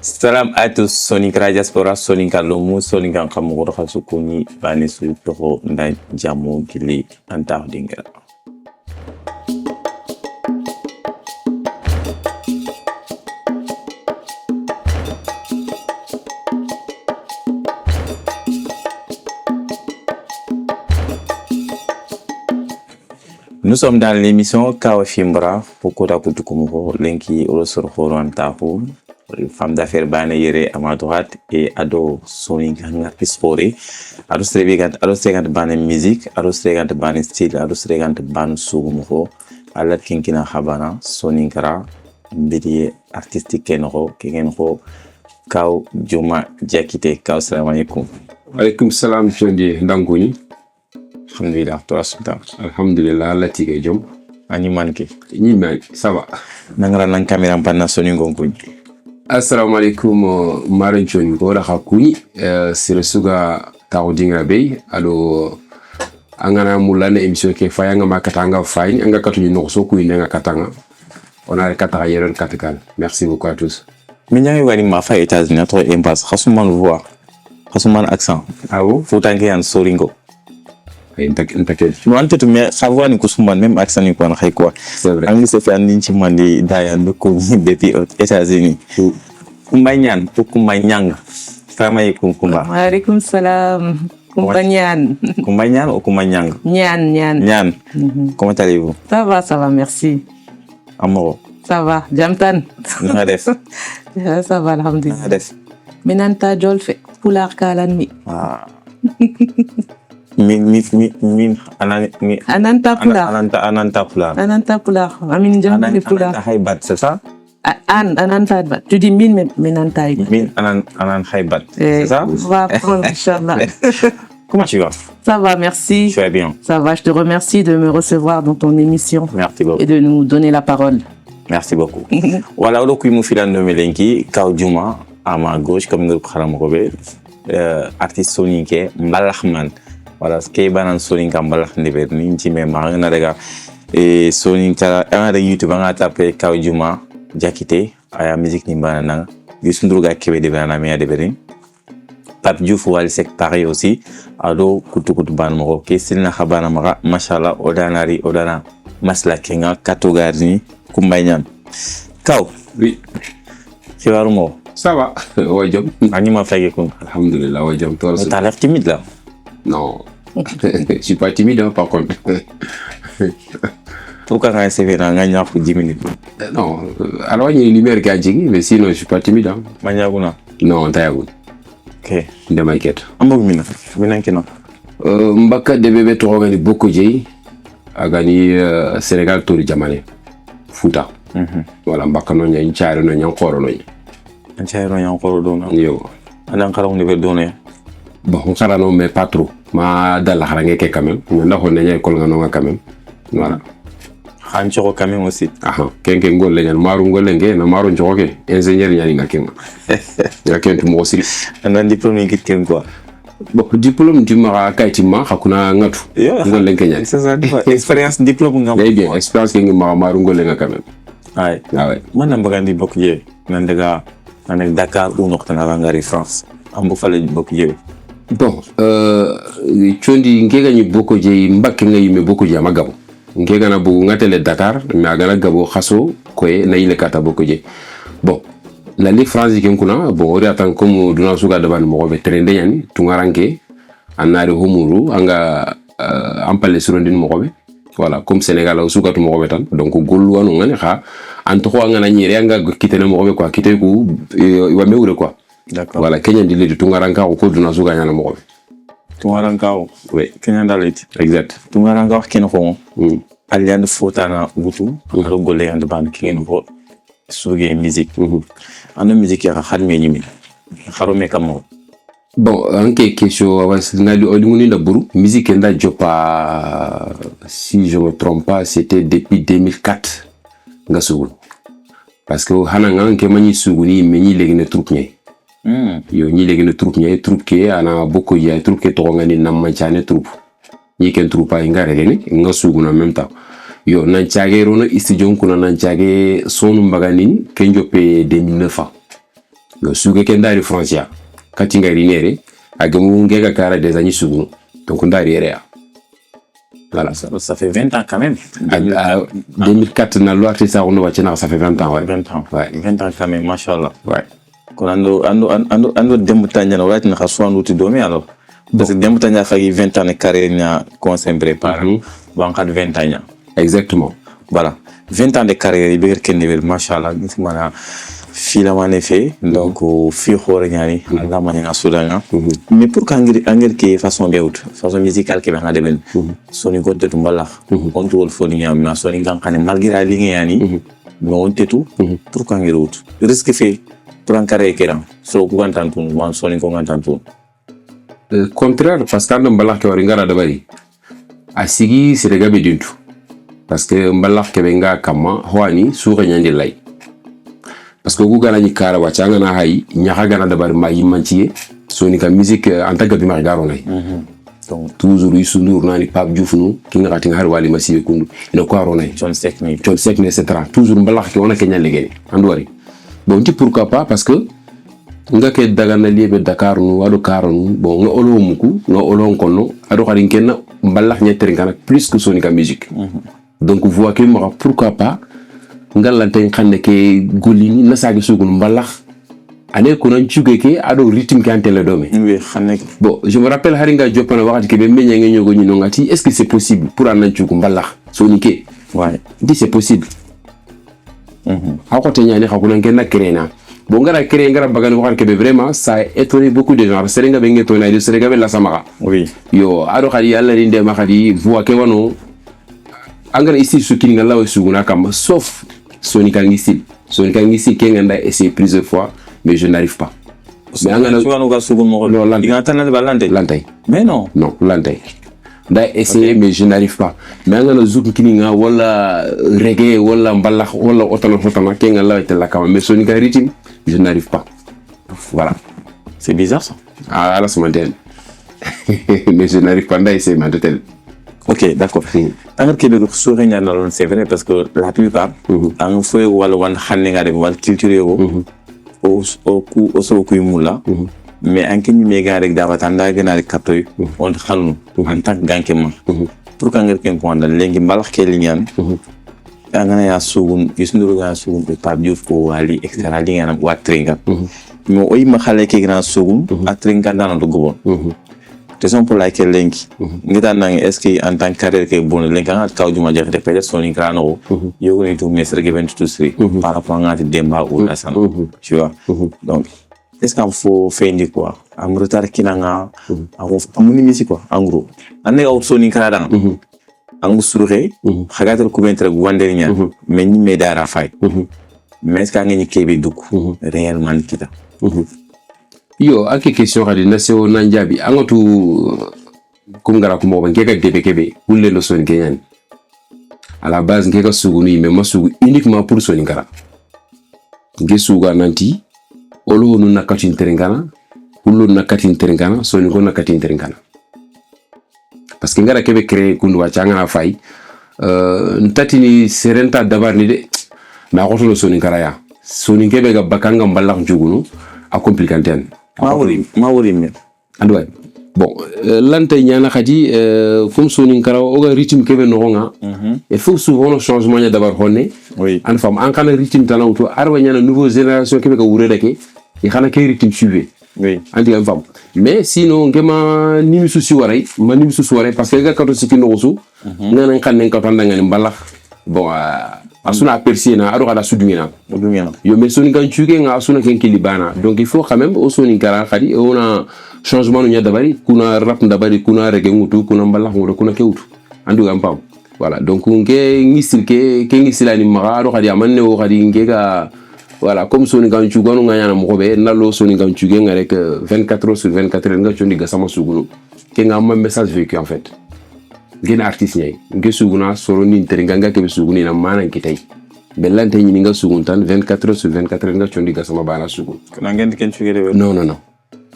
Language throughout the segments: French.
Salam à tous, Soninka Diaspora, Soninka Lomu, Soninka Kamuro Hasukuni, Banesu Toho, Ndajamo Gili, Antardinga. Nous sommes dans l'émission Kao Fimbra, Pokoda Kutukumuro, Lenki Orosor Horan Tahu, femme d'affaires Banayere à ma droite et Ado Soninka Pispore, Ado Stregant Ban musique, Ado Stregant Ban style, Ado Stregant Ban Sugumuro, Alat Kinkina Habana, Soninkara, Bidi artistique Kenro, Kenro, Kao Juma Diakite, Kao Salam alaikum. Alaikum salam, Jondi Dangouni. Alhamdulillah, toi Sultan. Alhamdulillah, Allah tige jom. Ani manke. Ni man, ça va. Nangara nang kamera panna Soningo Kuni. Assalamu alaikum, Marin Joningo, la Hakuni, c'est le Suga Taudinga Bay. Alors, Angana Moulane émission qui fait un makatanga fine, un katuni norso kui n'anga katanga. On a le katayeren katakan. Merci beaucoup à tous. Minyangi wani mafa États-Unis, notre impasse. Hasuman voix, Hasuman accent. Ah bon? Faut tanguer en Solingo. Tu vois, tu me savoir ni kusumban même accent ni quoi quoi. C'est vrai. Angi se fait un inchimandi dayan de kuni depuis États-Unis. Kumbanyan, pour kumbanyang. Fama yi kumba. Alaikum salam. Kumbanyan. Kumbanyan ou kumbanyang? Nyan, nyan. Nyan. Comment allez-vous? Ça va, merci. Amoro. Ça va, Jamtan. Nadef. Ça va, alhamdulillah. Nadef. Minanta jolfe, pular kalan mi. Ah. Min Ananta pular. Ananta pular. Ananta pular. Amin jambi pular. Ananta haibat, c'est ça? Ananta haibat. Tu dis min minanta haibat. Min anan haibat. C'est ça? On va apprendre, Inch'Allah. Comment tu vas? Ça va, merci. Tu vas bien? Ça va, je te remercie de me recevoir dans ton émission. Merci beaucoup. Et de nous donner la parole. Merci beaucoup. Voilà, aujourd'hui, nous filons de Melenki, Kao Juma, à ma gauche, comme nous le Robert, artiste Soninke, Mbalachman. Voilà, ce qui est banan Soninka Mbalach Never, Ninti Mema, Nadaga, et Soninka, un de YouTube, on a tapé Kao Juma, Diakite, à la musique Nimbanana, Yusundruga Kebe de Banamea de Berin. Pape Diouf wal sek pareil aussi ado kutu ban moko ke silna khabana maka mashallah odanari odana masla kenga katogarni kumbayan kaw oui khibaru mo ça va ouais jom ani ma fage kun alhamdulillah ouais jom toi t'as l'air timide là non je suis pas timide hein, par contre pourquoi quand c'est vrai nganya pour 10 minutes non alors il y a une lumière qui a djigi mais sinon je suis pas timide hein manyaguna non tayagun. Ok. De maquette. Amok mina kino. Mbaka de bébé to gani boko jey agani Sénégal to jamane Fouta. Voilà mbaka no nya nchaare no nya khoro no. Nchaare no nya khoro do no. Yo. Alan khara on veut donner. Bon, on khara no mais pas trop. Ma dal khara ngeke quand même. Nda ko nya ko ngano quand même. Voilà. Khancho quand même aussi. Aha, kenke ngolle nyan maru ngolle nge na maru njoke ingénieur nyani ngakenga. Ya kentu mo aussi. Un diplôme qui tient quoi? Bon, diplôme du mara kaitima hakuna ngatu. Ngolle ngenya. C'est ça, expérience diplôme ngam. Bien, expérience ngi maru ngolle nga quand même. Ouais. Ah ouais. Man nambagandi bokye nandaga nanek Dakar ou nokta ngari France. Ambu fale bokye. Bon, chondi ngega ni boko je mbake ngai me boko je magabo. Ngega na bu ngatele Dakar mais agana gabo khaso koy na ile kata boko je. Bon, la Ligue France qui kuna bon ori atan comme duna suga de ban mo be trende yani tungaranke anari humuru anga ampale surondin mo be. Voilà, comme Sénégal au suga to mo be tan donc gollu wanu ngani kha anto ko ngana nyire anga kitene mo be quoi kité ku wa mewre quoi. D'accord. Voilà, Kenya dile tungaranka ko duna suga nyana mo be. Tungaranka oui Kenya dalit exact tungaranka ken ko alian fotana wutu ro golle and ban ken ko suge musique ando musique ya khadme nyimi kharome kamo bon anke question avance na olinguni da buru musique nda jopa si je me trompe pas c'était depuis 2004 nga sugul parce que hananga anke mani suguni meni legene troupe nyai yo ni legene troupe nyai troupe ke ana boko ya troupe ke to ngani namma chane troupe ni ken troupe ay ngare gene nga suguna en même temps yo nan chage rono studio kuna nan chage sonu mbaganin kenjo pe 2009 yo suge ke ndari francia kati ngari nere agamu ngega kara des années sugunu donc ndari ere voilà Ça fait 20 ans quand même. 2004 na loi artiste on va ça fait 20 ans ouais 20 ans. Ouais. 20 ans quand même, machallah. ouais Kon ando dembutanya na wati na khaswan luti domi alors. Parce que dembutanya fagi 20 ans de carrière nya concentré par bon 20 ans nya. exactement Voilà. 20 ans de carrière iber ken level machallah mana fila mane fait donc fi khore nyani Allah mane nga sudanga. Mais pour qu'angir ke façon beut façon musicale ke nga demen soni ko tetu mbalax contrôle fo ni nyam na soni ngankane malgré li ngani non tetu pour qu'angir out risque fait pour un carré kéran so ko gantantu wan soni ko gantantu contraire parce que ando mbalax ke wari ngara dabari asigi sirega be dintu parce que mbalax ke be nga kama hoani suure nyandi lay parce que ku gana ni kara wa changa na hay nyaxa gana dabari ma yimantiye soni ka musique en tant que bi ma garo ngay donc toujours Youssou Ndour nani Pape Diouf nu ki nga xati har wali masibe kundu ina ko aronay John Technique John Seck etc toujours mbalax ke wona kenya legene andwari bon ti pourquoi pas parce que nga ke daga na liebe Dakar nu wado karonu bon nga olo muku nga olo kono ado xarin kenna mbalax ñetere ngana plus que soni ka musique donc voix que ma pourquoi pas nga la ten xane ke golini na sagi sugun mbalax ane ko nan ciuge ke ado rythme ke antele dome oui xane bon je me rappelle haringa jopana wakati ke be meña nga ñogo ñino ngati est-ce que c'est possible pour an ciugu mbalax soni ke ouais di c'est possible hako te ñani xako nan kenna créena bon ngara créer ngara bagan waxal ke be vraiment ça a étonné beaucoup de gens serenga be ngeto na di serenga be la samaka oui yo ado khadi yalla ni ndema khadi voix ke wano angara ici ce qui ngala suguna kam sauf Sony Kangisil kenga nda essayé plusieurs fois mais je n'arrive pas mais angana tu vas nous gasugo mo non lantay inga tanal balante lantay mais non lantay nda essayé mais je n'arrive pas mais angana zouk kininga wala reggae wala mbalax wala otana kenga la te la kam mais Sony Kangisil rythme je n'arrive pas voilà c'est bizarre ça ah la semaine mais je n'arrive pas nda essayé mais de tel. Ok, d'accord. Alors que le sourire c'est vrai parce que la plupart, en fait, wala wan hanenga de wal culture au kuimula, mais en kenya mega rek davatanda gena rek katoy on xalnu en tant que gankema. Pour quand quelqu'un prend lengi mbalax ke lignan, angana ya sugun yusnduru ga sugun pe Pape Diouf ko wali extra lignan wa tringa. Mais oyi ma xale ke grand sugun a tringa dans le gobon. Raison pour laquelle lenki ngita nang est-ce que en tant que carrière que bon lenki ngat kaw juma jaxte peut-être soni grano yogo ni tout mestre que 22 par rapport à demba ou la san tu vois donc est-ce qu'il faut faire ni quoi en retard kinanga amuni misi quoi en gros ane au soni grada angu suré khagatel ku bentre wandel nya mais ni medara fay mais est-ce que ngani kebe duk réellement kita yo ake question kadi naseo nanjabi angatu kungara kumo ngeka debe kebe ulle no son kenyan à la base ngeka suguni mais masugu uniquement pour son ngara ngesuga nanti olo no nakati interengana ullo nakati interengana son ngo nakati interengana parce que ngara kebe créer kundu wa changa fay ntati ni serenta dabar ni de na goto no son ngara ya son ngebe ga bakanga mbalax jugunu a complicanten mawuri men andwa bon lantay ñana xati comme Sony Karaw oga rythme kebe no nga il faut souvent le changement ya d'abord honné oui en femme en kana rythme tanawto arwa ñana nouveau génération kebe ka wure dake e xana kay rythme suivé oui anti en femme mais sinon ngema nimi su waray parce que ga kato sikino su ngana xanne ka tanda ngani mbalax bon asuna aperçu na ado kada sudumina yo mais Sony Kanchuke nga asuna ken kilibana donc il faut quand même au Sony Kara khadi on a changement nya dabari kuna rap dabari kuna reggae ngutu kuna mbalax ngutu kuna kewtu andu gam pam voilà donc nge ngisil ke ngisilani ma ado khadi amanne o khadi ngega voilà comme Sony Kanchuke no nga nyana mo be nalo Sony Kanchuke nga rek 24 heures sur 24 heures nga chondi ga sama sugunu ke nga am message véhiculé en fait gen artiste ñay nge suguna soro ni terenganga ke suguni na manan kitay belante ñi nga sugun tan 24 heures sur 24 heures nga chondi ga sama bana sugun kana ngeen ken chugere non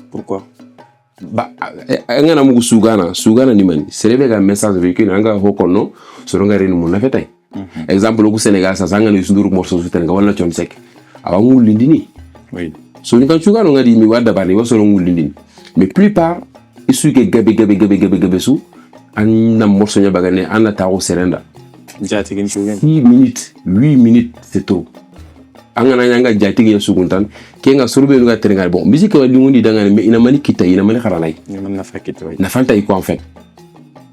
pourquoi ba nga na mugu sugana ni mani serebe ga message véhicule nga hokono soro nga reni mu na fetay exemple ku Sénégal sa sanga ni sundur morceau su teranga wala chon sek awa ngul lindini oui soninka chuga no ngadi mi wada bani wa solo ngulindin mais plupart isu ke gabe su an na morso nya bagane an na tawo serenda jati gin chugen 8 minutes c'est trop angana nyanga jati gin suguntan kenga surbe no ga terenga bon musique wa lingundi dangane mais ina mani kita ina mani kharanay ni man na fakite way na fanta iko en fait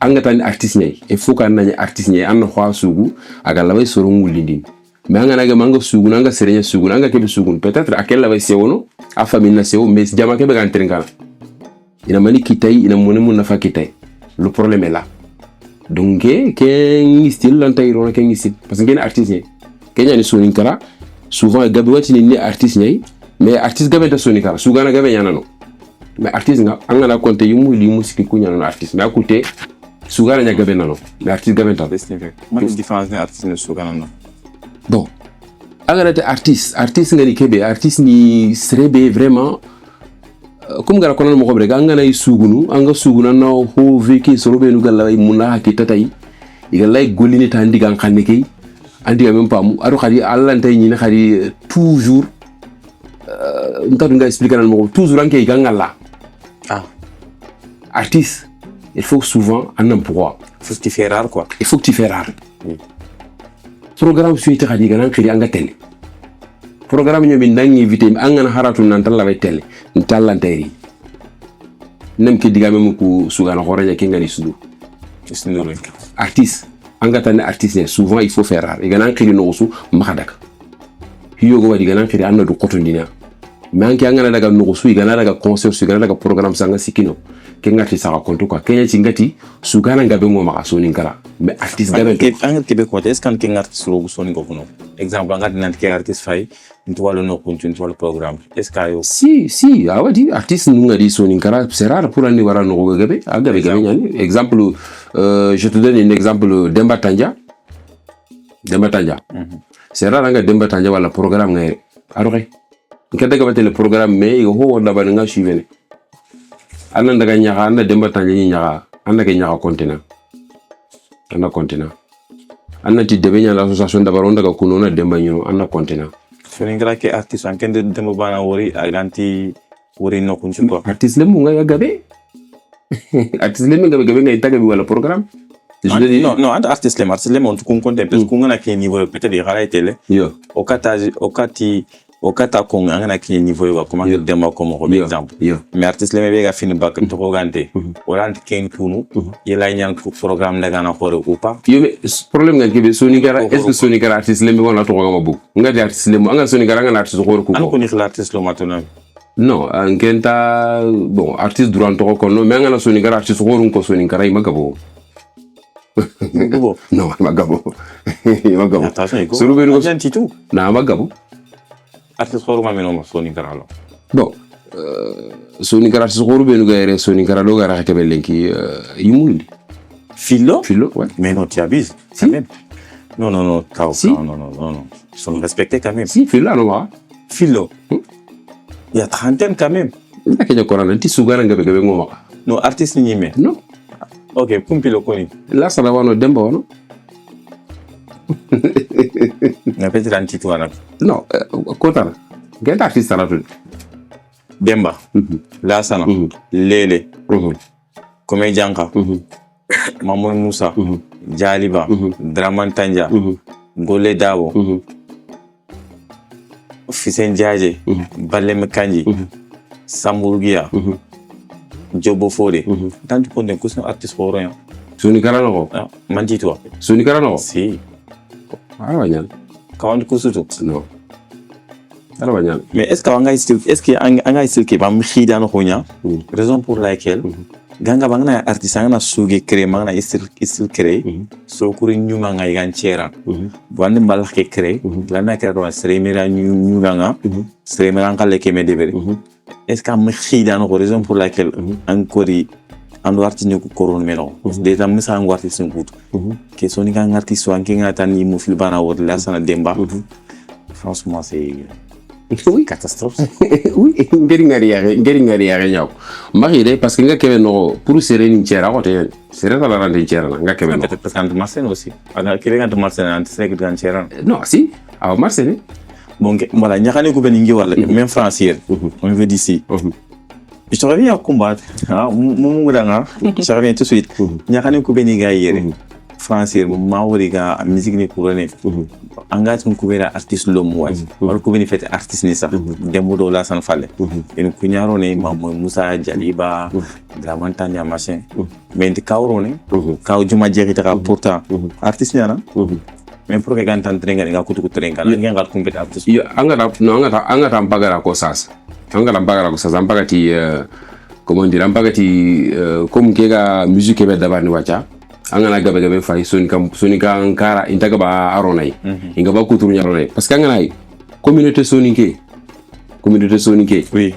anga tan artiste nyai il faut kan nanya artiste nyai an khwa sugu aga laway soro ngulindin mais anga naga manga sugu nanga serenya sugu nanga kebe sugu peut-être akel laway sewono a famille na sewo mais jama kebe ga terenga ina mani kita ina mun na fakite le problème est là donc ke style lantay ro ke style parce que artiste nyai kenya ni soninkara souvent gabe wati ni artiste nyai mais artiste gabe da soninkara sugana gabe nyana no mais artiste nga angana konté yumu li musique ku nyana no artiste mais écoutez sugana nya gabe nano mais artiste gabe ta man différence ni artiste ne sugana no bon agara te artiste nga ni kebe artiste ni serebe vraiment comme gara kono mo ko brega angana sugunu anga suguna na ho veki sorobe nu galla munna hakita tay igalla golini ta ndiga xanne kay andiga même pas mu ado khadi allantay ni khadi toujours ntadu nga expliquer nan mo toujours anke gangala artiste il faut souvent un emploi faut que tu fais rare quoi il faut que tu fais rare programme suite khadi ganan khiri anga télé programme ñomi nangi invité angana haratu nan tan la way télé ntalanteri nem ke digame mu ku sugana xoreja ke ngani sudu artiste anga tan artiste souvent il faut faire rare et ganan khiri no su makhadak hiyo go wadi ganan khiri anna du qotondina mais anki angana daga no su igana daga concert su igana daga programme sanga sikino ke ngati saka konto quoi kenya cingati sugana ngabe ngo maka soni ngara mais artiste gabe ke angati kebe ko est kan ke ngati solo soni ngo kuno exemple angati nan ke artiste fay ntwalo no kuntu ntwalo programme est ce si awadi artiste nunga di soni ngara c'est rare pour andi wara no gabe agabe gabe nyani exemple je te donne un exemple Demba Tanja c'est rare anga Demba Tanja wala programme ngay aroxe ngada gabate le programme mais ho wala ban nga suivre anna daga nyaga anna Demba Tanja ni nyaga anna ke nyaga contenant anna ti debe nya l'association d'abord daga kunona Demba nyino anna contenant soni ngara ke artiste an kende Demba bana wori aganti wori no kunchu quoi artiste le mu nga gabe artiste le mu gabe nga itaga bi wala programme non artiste le on tout compte parce qu'on a que niveau peut-être des rares télé au kata kon angana ki niveau yo comment Demba comme exemple mais artiste le mebe ga fini bak to ko gante wala ken kunu yela nyang programme daga na xore ou pas yo problème nga kebe soni gara est-ce que soni gara artiste le wala to ko ma bu nga di artiste le anga soni gara nga artiste xore ko ko ni l'artiste lo matona non ngenta bon artiste durant to ko no mais nga na soni gara artiste xore ko soni gara magabo non magabo solo be no genti tout na magabo artiste xoro ma meno soni gara lo bon soni gara artiste xoro be no gaire soni gara lo gara kebe lenki yumundi Philo ouais mais non tu abuses quand même non ils sont respectés quand même si Philo no Philo il y a trentaine quand même la kenya korana ti sugana ngabe ngoma non artiste ni mais non ok kumpilo koni la sala wano Demba wano na peut-être un titre wana non kotana genda artiste na tout Demba la sana lele comme janka Mamoy Moussa Jaliba Draman Tanja Gole Dabo Fisen Diaje Balem Kanji Samburgia Jobo Fode tant tu connais que c'est un artiste forain Soni Karano mandi toi Soni Karano si Arabanyal quand tu suto non Arabanyal mais est-ce que anga style ke bam khida no khonya raison pour laquelle ganga bangna artiste ngana suge créer mangna style créer so kuri nyuma ngai gan chera bande mbal ke créer la na créer do sremira nyuganga sremira ngale ke me devere est-ce que am khida no raison pour laquelle encore ando artiste ko koron melo déjà misa ngo artiste ngutu ke soni kan artiste wanki ngata ni mu fil bana wor la sana Demba franchement c'est oui catastrophe oui ngeri ngari yare nyaw marire parce que nga kebe no pour sereni nchera ko te sereta la rande nchera nga kebe no peut-être parce que Marseille aussi ana kebe nga Marseille ante c'est que nchera non si a Marseille bon voilà ñakane ko ben ngi wala même français on veut d'ici je reviens à combattre mo ngudanga je reviens tout de suite ñakane ko ben ga yere français ma wori ga musique ni ko ne engagement ko bera artiste lo mo wala ko ben fait artiste ni sax dembo do la san falle en ku ñaro ne ma Moussa Jaliba la montagne machin mais de kawro ne kaw juma jeri ta pourtant artiste ni ana mais pour que gantan trenga nga kutu trenga nga ngal compete artiste yo angata bagara ko sasa angata bagara ko sasa ambagati comment dire ambagati comme kega musique be dabani wacha angana gabe fay sonika ankara intaga ba aronay inga ba kuturu nyaronay parce que angana communauté soninke oui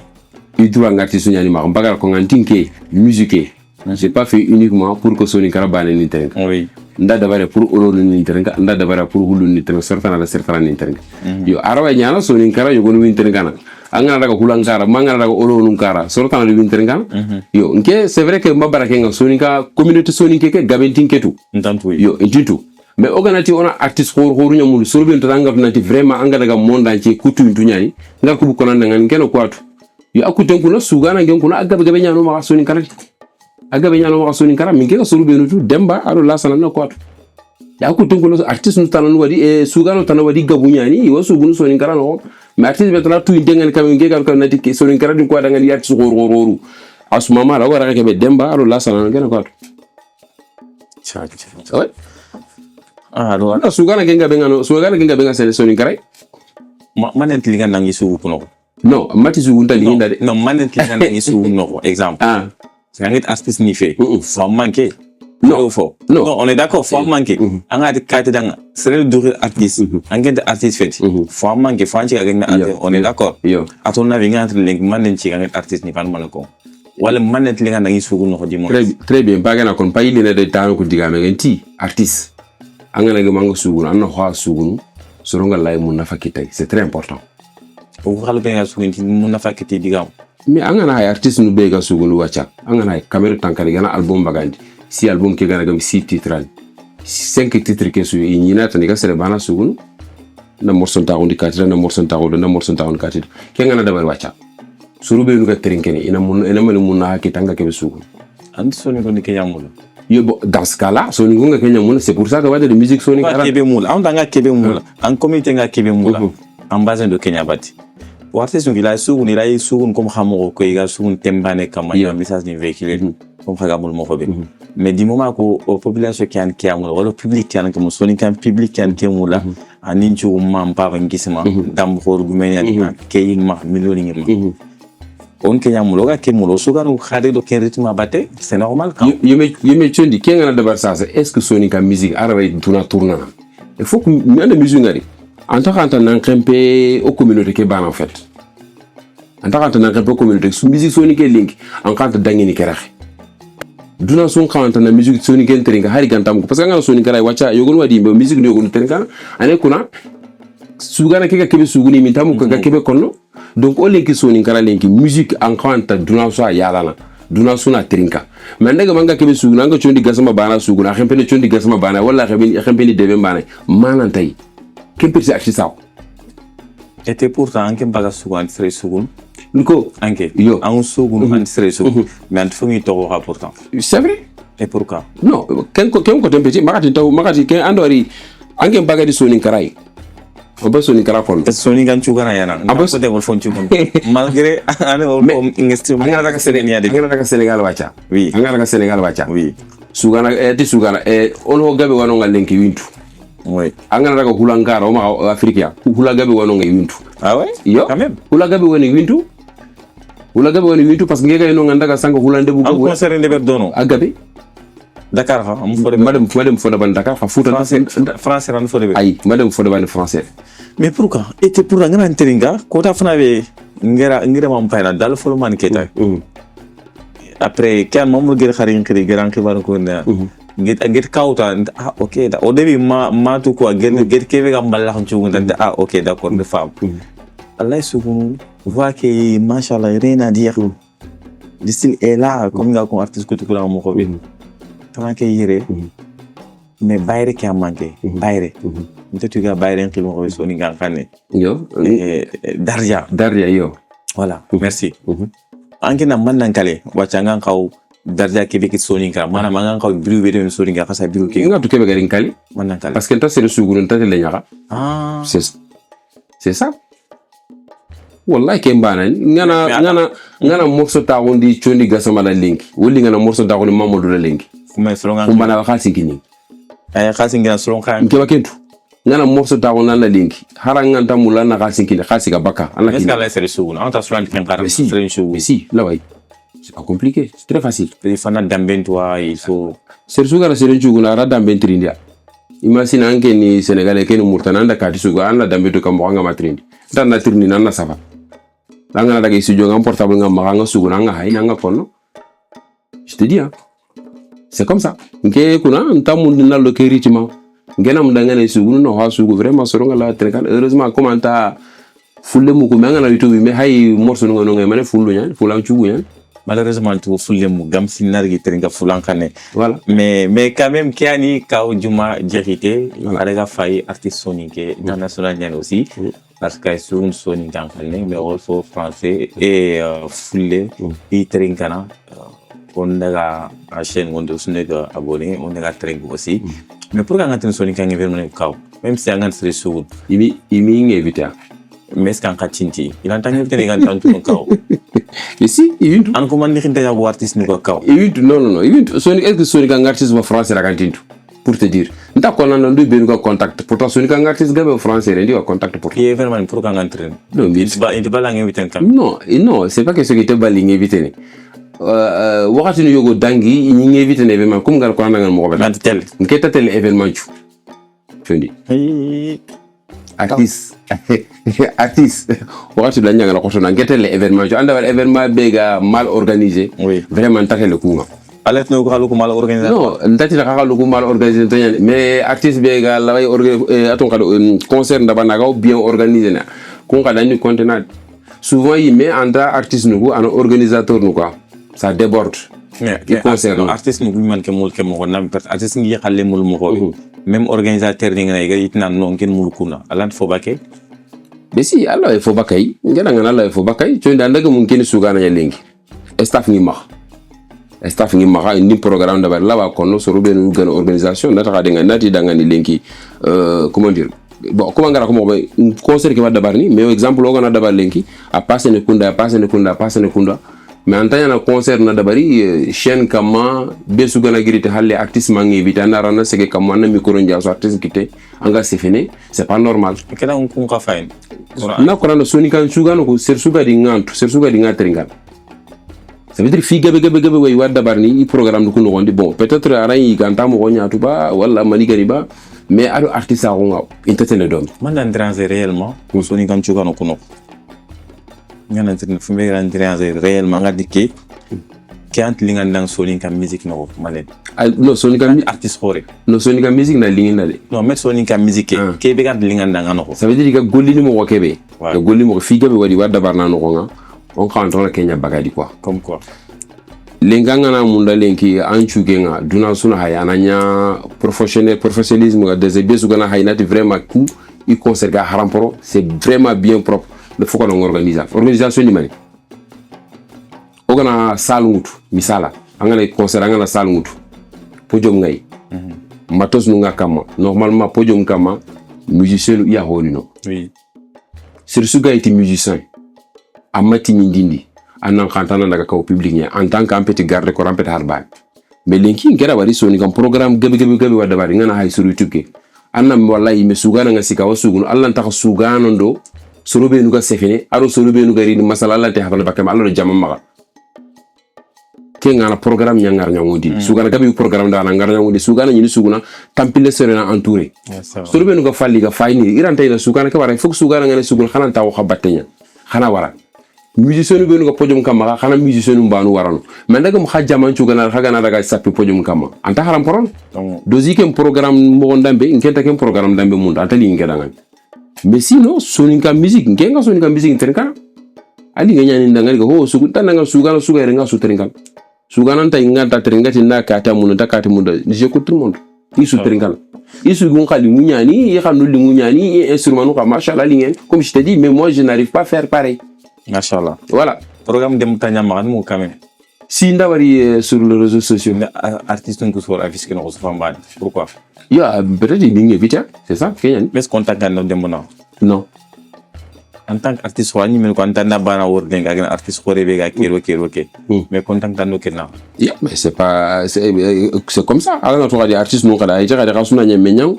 il doit ngati sunyani ma bagara ko ngantinke musique j'ai pas fait uniquement pour que sonika bane ni tenga oui nda dabare pour olo ni tenga nda dabare pour hulu ni tenga certana ni tenga yo arawa nyana soninka yo gonu ni tenga na angana daga hulankara mangana daga olo nunkara certana ni tenga yo nke c'est vrai que mabara kenga soninka communauté soninke ke gabentinke tu ntantu yo intitu mais oganati ona artiste horu nyamul solbe ntanga nati vraiment anga daga monde entier kutu ntunyani ngar kubu konanda ngani keno kwatu yo akuten kuna sugana ngen kuna agabe gabe nyano ma soninka agabe nyano ma soninka minge ka solbe nutu demba aro la sanana kwatu ya akuten kuna artiste ntana wadi sugano tana wadi gabu nyani yo sugunu soninka no mais artiste betala tu indengani kam minge ka nati soninka din kwa danga ni artiste horu asumama la wara ka be demba aro la sanana ngena kwatu ouais alors sugana genga benga selection karai manen tilinga nangi su kuno non mati su unta linda de non manen tilinga nangi su no exemple c'est un artiste ni fait faut manquer non on est d'accord faut manquer anga de carte dans c'est le dur artiste anga artiste fait faut manquer faut anti on est d'accord à ton avis entre link manen ci anga artiste ni fan malako wala manen tilinga nangi su kuno di mo très bien bagana kon payi dina de tan ko diga me ti artiste angana ga manga sugunu anna xwa sugunu soronga lay mun nafa kitay c'est très important o xalu be ga sugunu mun nafa kitay digam mais angana ay artiste nu be ga sugunu wacha angana ay camera tankari gana album bagandi si album ke gana gam 6 titres 5 titres ke su yina tan ga sere bana sugunu na morson ta ondi katira na morson ta on katira ke ngana dabar wacha suru be nu ga trinkeni ina mun na kitanga ke sugunu and soni ko ni ke yamulo dans ce cas-là, Soninga Kenya Moula, c'est pour ça que de musique Soninga Kebe Moula, on a Kebe Moula, en comité nga Kebe Moula, en base de Kenya Bati. Pour artiste qui l'a sous, il a sous comme Hamoro, qui a sous un tembane comme un message d'un véhicule, comme Fagabul Mohobe. Mais du moment qu'au population qui a un Kiamoula, ou le public qui a un comme Soninga, public qui a un Kiamoula, un inchu mampa vangisma, d'ambor gumenia, kaying millioning. On Kenya muloga ke mulo sugar ou khade do ken rythme abaté c'est normal quand yeme chondi kenga na dabar ça est-ce que Soninka musique arabe tuna tourna il faut que mande musique ngari en tant que nan kempe au communauté ke ban en fait en tant que nan kempe communauté su musique Soninka link en tant dangini keraxe duna son kanta na musique Soninka teringa hari gantam parce que ngana Soninka ray wacha yogon wadi be musique no yogon teringa ane kuna sugana ke kebe suguni mintamu ka kebe konno donc o lenki Soninka lenki musique en kanta duna so yalana duna suna trinka mais ndaga manga kebe suguna nga chondi gasama bana suguna xempene chondi gasama bana wala xempene debe bana manan tay kempirsi ak ci saw était pourtant anke baga sugun très sugun niko anke yo an sugun an très sugun mais ant fongi to rapportant c'est vrai et pourquoi non ken ko tempeti makati ken andori anke baga di Soninka ray oba Soninka kon Soninka chugana yana ko de wol fonchu malgré ane wol ingesti ngara daga Sénégal wacha oui ngara daga Sénégal wacha oui sugana sugana ono gabe wano ngalenki wintu oui angana daga hulankara o afrika hula gabe wano ngai wintu ah ouais yo quand même hula gabe wani wintu parce que ngega ino ngandaka sanga hulande bu ko concert de berdono agabe Dakar ha am fode madame fode ban Dakar ha futa français ran fode ay madame fode ban français mais pourquoi était pour ngana teringa ko ta fana be ngira mam payna dal folo man keta après kan mamul gir xarin xiri gran xibar ko na get kauta ok da au début ma tout quoi get keve gam balla xam ci ngunda ok d'accord de femme Allah subhanahu voit que machallah rien à dire le style est là comme nga ko artiste ko tukula mo ko bi tant que yéré mais bayre qui a manqué bayre Peut-être que Bayern qui m'ont reçu ni gankane. Yo. Darja yo. Voilà. Merci. Angena mannan kale wacanga kaw darja kebe ki soninga mana mangan kaw biru wede soninga khasa biru ke Nga to kebe garin kali. mannan kale. Parce que ta c'est sugu nta le nyaka. Ah. C'est ça. Wallahi kembana ngana morso ta wondi chondi gasama la link. Woli ngana morso ta wondi mamadou la link. Kuma solonga. Kumbana wa khasi kini. Ay khasi ngina solonga. Nkeba kentu. Ngana morso ta wona la link. Haranga ta mulana khasi kini khasi ka baka. Est-ce qu'elle est sérieux souvent? Anta solan ken qara. Mais si, là ouais. C'est pas compliqué, c'est très facile. Il faut d'amben toi, il faut C'est sûr que c'est un na rada bentrindia. Imagine anke ni Sénégalais ke ni murtananda kati suga anda dambe to kambo nga matrindi. Dan na trindi nana sava. Langa daga studio ngam portable ngam nga suga nga hay nga kono. Je te dis hein. C'est comme ça. Nke kuna ntamu na lo ke rythme. Ngena mudanga ne sugu no ha sugu vraiment soronga la trekan. Heureusement comment ta fulle mu ko nga na YouTube mais hay morso no nga mane fullu nya, fulan chugu nya. malheureusement tu fulle mu gam sinargi teringa fulan kane. Voilà. Mais quand même kiani kaw juma jerité araga fay artiste sonique international nyen aussi parce que sur une sonique en kane mais also français et fulle i trinkana on daga chaîne on se ga abonné on daga trink aussi mais pour quand on sonique en événement kaw même si on serait sur Imi invité. mais quand katinti il entend que teringa tantu kaw. Mais si, il an ko man ni xinte ya artiste ni ko kaw non, Sonic, est-ce que Sonic un artiste français la cantintu pour te dire. Nta ko nan ndu be ko contact pourtant Sonic un artiste gabe français rendi ko contact pour. qui est vraiment pour quand entrer Non, mais il va l'inviter quand non, c'est pas que ce qui te baling invité. Wakati ni yogo dangi ni invité événement comme gal ko nan mo ko même tel ngeta tel événement tu. Tu dis. Artiste wakati la nyanga ko sona ngeta le événement tu anda événement bega mal organisé. Oui. Vraiment ta le coup. alert no ko mal organisé Non, ndati la kaka lugu mal organisé tanya mais artiste bega la way aton kado concert ndaba naga bien organisé na ko kada ni contenant souvent il met en artiste nugo un organisateur nugo ça déborde mais concert artiste ni man ke mol ke mo na artiste ngi xalé mol mo ko même organisateur ni nga ga itna non ken mul kuna alant fo baké mais si Allah il faut bakay ngena ngana Allah il faut bakay to nda ndaga mun ken suga na lengi staff ngi maxa ni programme d'abord là ba kono so rubé nu gën organisation nata de nga nati danga ni lenki comment dire bon comment ngara ko mo concert ki wa d'abord ni mais exemple o gana d'abord lenki a passer ne kunda mais en tant que concert na d'abord chaîne kama be su gana girite halle artiste mangi vitana rana sege kama na micro ndia so artiste kité anga c'est fini c'est pas normal kala on ko fayn na ko rana soni kan suga no ko ser suga di ngatringal. Ça veut dire figa bega way wa dabar ni programme ko no bon peut-être ara yi ganta mo gonya tuba wala maligari ba mais ado artiste a ngo entertainer dom man dan déranger réellement ko soni kan chuga no kuno ngana tin fumé ran déranger réellement ngadi ki ant linga ndang soni kan musique no malen no soni kan artiste xoré no soni kan musique na lingi na de non mais soni kan musique ke be gad linga ndang no ça veut dire que golli ni mo ko kebe que golli mo figa be wadi wa dabar na no nga on quand on Kenya bagadi quoi comme quoi lenganga na munda lenki anchugenga duna suna hayananya professionnalisme ga des besu gana haynati vraiment coup il concert ga haramporo c'est vraiment bien propre le faut qu'on organise organisation ni mani ogana salungutu misala angana concert angana salungutu podium ngai matos nunga kama normalement podium kama musicien ya holino oui sur ce gars était musicien amati mindindi anan khantana daga ka public nya en tant que petit garde ko rampete harba mais linki ngera wari soni kam programme gabe wadda bari ngana hay sur YouTube ke annam wallahi me sugana nga sika wasugunu Allah ta sugano ndo sorobe nuga sefene aro sorobe nuga ri masala Allah ta hakala bakam Allah jamma maga ke ngana programme nya ngar nyangudi sugana gabe programme da ngar nyangudi sugana nyini suguna tampile serena entouré sorobe nuga falli ga fayni iranta ina sugana ka wara fuk sugana ngane sugul xanan taw xabatenya xana wara musicien be no ko podium kama xana musicien mbanu warano mais ndaga mu xajjaman ci gana xagana daga sappi podium kama anta haram poron dozi kem programme mo ndambe ngenta kem programme ndambe mun anta li ngeda ngan mais sinon soninka musique ngenga soninka musique terka ali nganya ni ndanga ko sugu tananga sugana suga renga su terka sugana anta inganta terka tinda kata mun ta kata mun je ko tout le monde isu terka Isu gon khali munyani, khanu li munyani, instrument no machallah lingen. Comme je te dis, mais moi je n'arrive pas à faire pareil. Machallah. Voilà. Programme de Moutania Maran ou quand même. Si ndawari sur les réseaux sociaux. Mais artiste que soit affiché que nous recevons pas. Pourquoi? Ya peut-être il vite, c'est ça, Kenyan. Mais ce contact dans de mon Non. En tant qu'artiste, on y quand on a bana wording avec un artiste rêvé ok. Mais contact dans nos kenna. Ya, mais c'est pas c'est comme ça. Alors on regarde artiste non kada, il y a des raisons nyamenyang.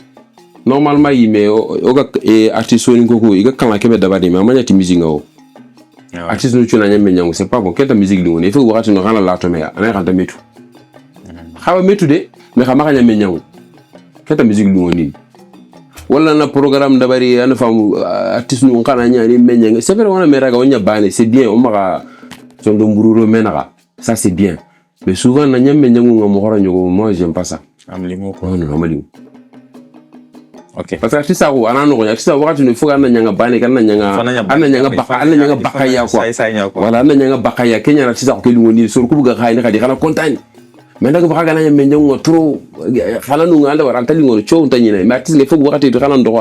Normalement il met oga artiste on ngoko, il quand la kebe dabadi mais amanya ti musique ngao. Artiste no tuna nyamenyang, c'est pas bon. Quelle musique nous, il faut voir tu no rana la tomé, ana ranta metu. Xawa metu de, mais xama nyamenyang. Quelle musique nous ni. Wala na programme dabari ana famu artiste no kana nyani menyang. C'est vrai on a meraga on bane, c'est bien, on mara sondo mbururo menara. Ça c'est bien. Mais souvent na nyamenyang ngamo nyogo, moi j'aime pas ça. Amlimo quoi. Non, amali. Ok. Parce que artiste ça ou ana no artiste ça wakati no fuga na nyanga bane kana nyanga ana nyanga bakaya quoi. Voilà ana nyanga bakaya Kenya artiste ko kelingoni sur ku buga khayna kadi kana kontani. Mais ndaga baga na nyamenyang trop xala nu nganda waranta lingono chow tanyina mais artiste le fuga wakati to kana ndo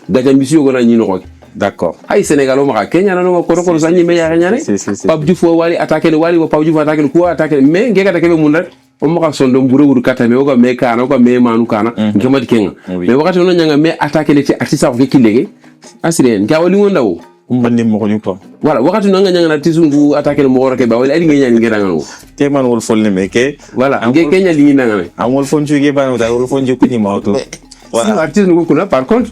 gaja misio gona nyino ko. D'accord. Ay Sénégal o maka Kenya na no ko sanyi me ya nyane. Pape Diouf wali attaquer wali wa Pape Diouf attaquer ko attaquer mais ngeka take be mun rek on m'a son don buru katame o ko me kana ko me manu kana ngemati kenga mais wakati no nyanga me attaquer les artistes ko kilege asirien ka wali wonda wo Mbandi mo ko ñu ko. voilà wakati no nyanga na artiste ngu attaquer mo wora ke ba wali ali ngenya ngera ngano Te man wol fol me ke. voilà nge Kenya li ngina ngame Amol fon ju ge ba wol fon ju ko ni mawto. Voilà artiste ngu kuna par contre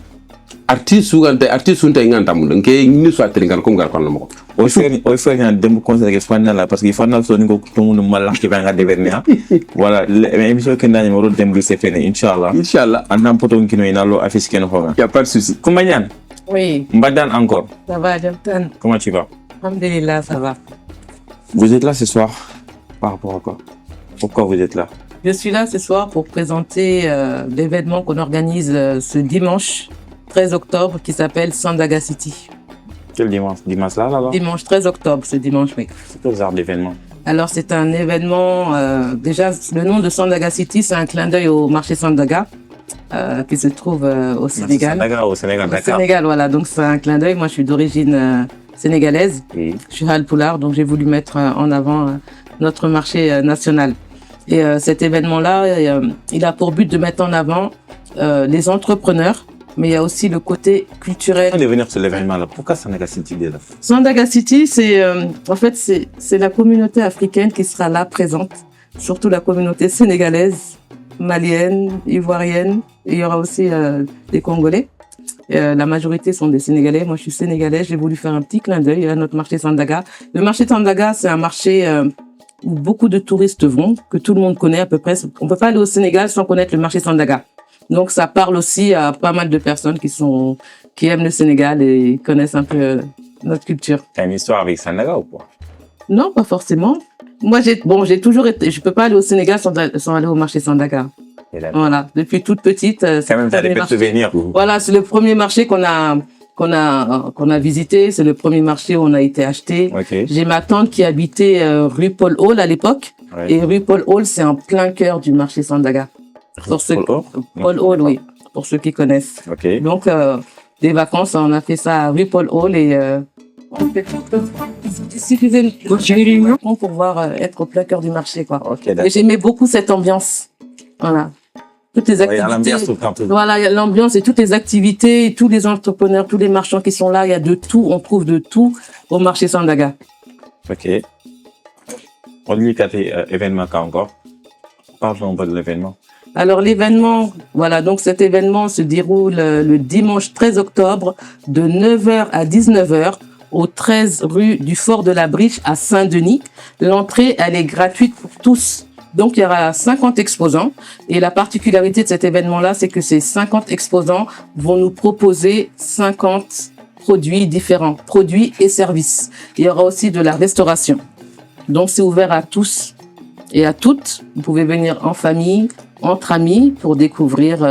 artiste sunta nganta mun nke ni so atringal ko ngar kon mo O fait un dem conseil que final là parce qu'il faut na so ni ko to mun mal ki ba nga devenir. Voilà, l'émission que nous avons dem c'est fini inchallah. Inchallah. En tant poto kino inalo affiche ken hoga. Y a pas de souci. Oui, Mbadan encore. ça va, Jonathan. Comment tu vas? Alhamdulillah, ça va. Vous êtes là ce soir par rapport à quoi? Pourquoi vous êtes là? Je suis là ce soir pour présenter l'événement qu'on organise ce dimanche 13 octobre qui s'appelle Sandaga City. Quel dimanche? Dimanche là là? Dimanche 13 octobre, ce dimanche, oui. C'est quel genre d'événement? Alors, c'est un événement, déjà, le nom de Sandaga City, c'est un clin d'œil au marché Sandaga, qui se trouve au Sénégal. Sandaga au Sénégal, Au d'accord. Sénégal, voilà. Donc, c'est un clin d'œil. Moi, je suis d'origine sénégalaise. Oui. Je suis Halpoulard, donc j'ai voulu mettre en avant notre marché national. Et cet événement-là, il a pour but de mettre en avant les entrepreneurs, mais il y a aussi le côté culturel. Avant de venir sur l'événement là, pourquoi Sandaga City déjà? Sandaga City, c'est en fait c'est la communauté africaine qui sera là présente, surtout la communauté sénégalaise, malienne, ivoirienne. Il y aura aussi des Congolais. La majorité sont des Sénégalais. Moi, je suis sénégalaise. J'ai voulu faire un petit clin d'œil à notre marché Sandaga. Le marché Sandaga, c'est un marché où beaucoup de touristes vont, que tout le monde connaît à peu près. On peut pas aller au Sénégal sans connaître le marché Sandaga. Donc, ça parle aussi à pas mal de personnes qui aiment le Sénégal et connaissent un peu notre culture. T'as une histoire avec Sandaga ou quoi? Non, pas forcément. Moi, j'ai toujours été, je peux pas aller au Sénégal sans aller au marché Sandaga. Voilà. Depuis toute petite. Quand même, t'as des belles souvenirs. Voilà, c'est le premier marché qu'on a visité. C'est le premier marché où on a été acheté. Okay. J'ai ma tante qui habitait rue Paul Hall à l'époque. Ouais. Et rue Paul Hall, c'est en plein cœur du marché Sandaga. Paul Hall, oui, pour ceux qui connaissent. Ok. Donc, des vacances, on a fait ça à rue Paul Hall et on fait suffisamment pour pouvoir être au plein cœur du marché, quoi. Ok, Et d'accord. j'aimais beaucoup cette ambiance. Voilà. Toutes les Ouais, il y a activités. l'ambiance tout le temps. Voilà, il y a l'ambiance et toutes les activités, tous les entrepreneurs, tous les marchands qui sont là, il y a de tout, on trouve de tout au marché Sandaga. Ok. On dit qu'il y a événement encore. Parlons un peu de l'événement. Alors l'événement, voilà, donc cet événement se déroule le dimanche 13 octobre de 9h à 19h au 13 rue du Fort de la Briche à Saint-Denis. L'entrée, elle est gratuite pour tous. Donc il y aura 50 exposants et la particularité de cet événement-là, c'est que ces 50 exposants vont nous proposer 50 produits différents, produits et services. Il y aura aussi de la restauration. Donc c'est ouvert à tous et à toutes. Vous pouvez venir en famille, entre amis pour découvrir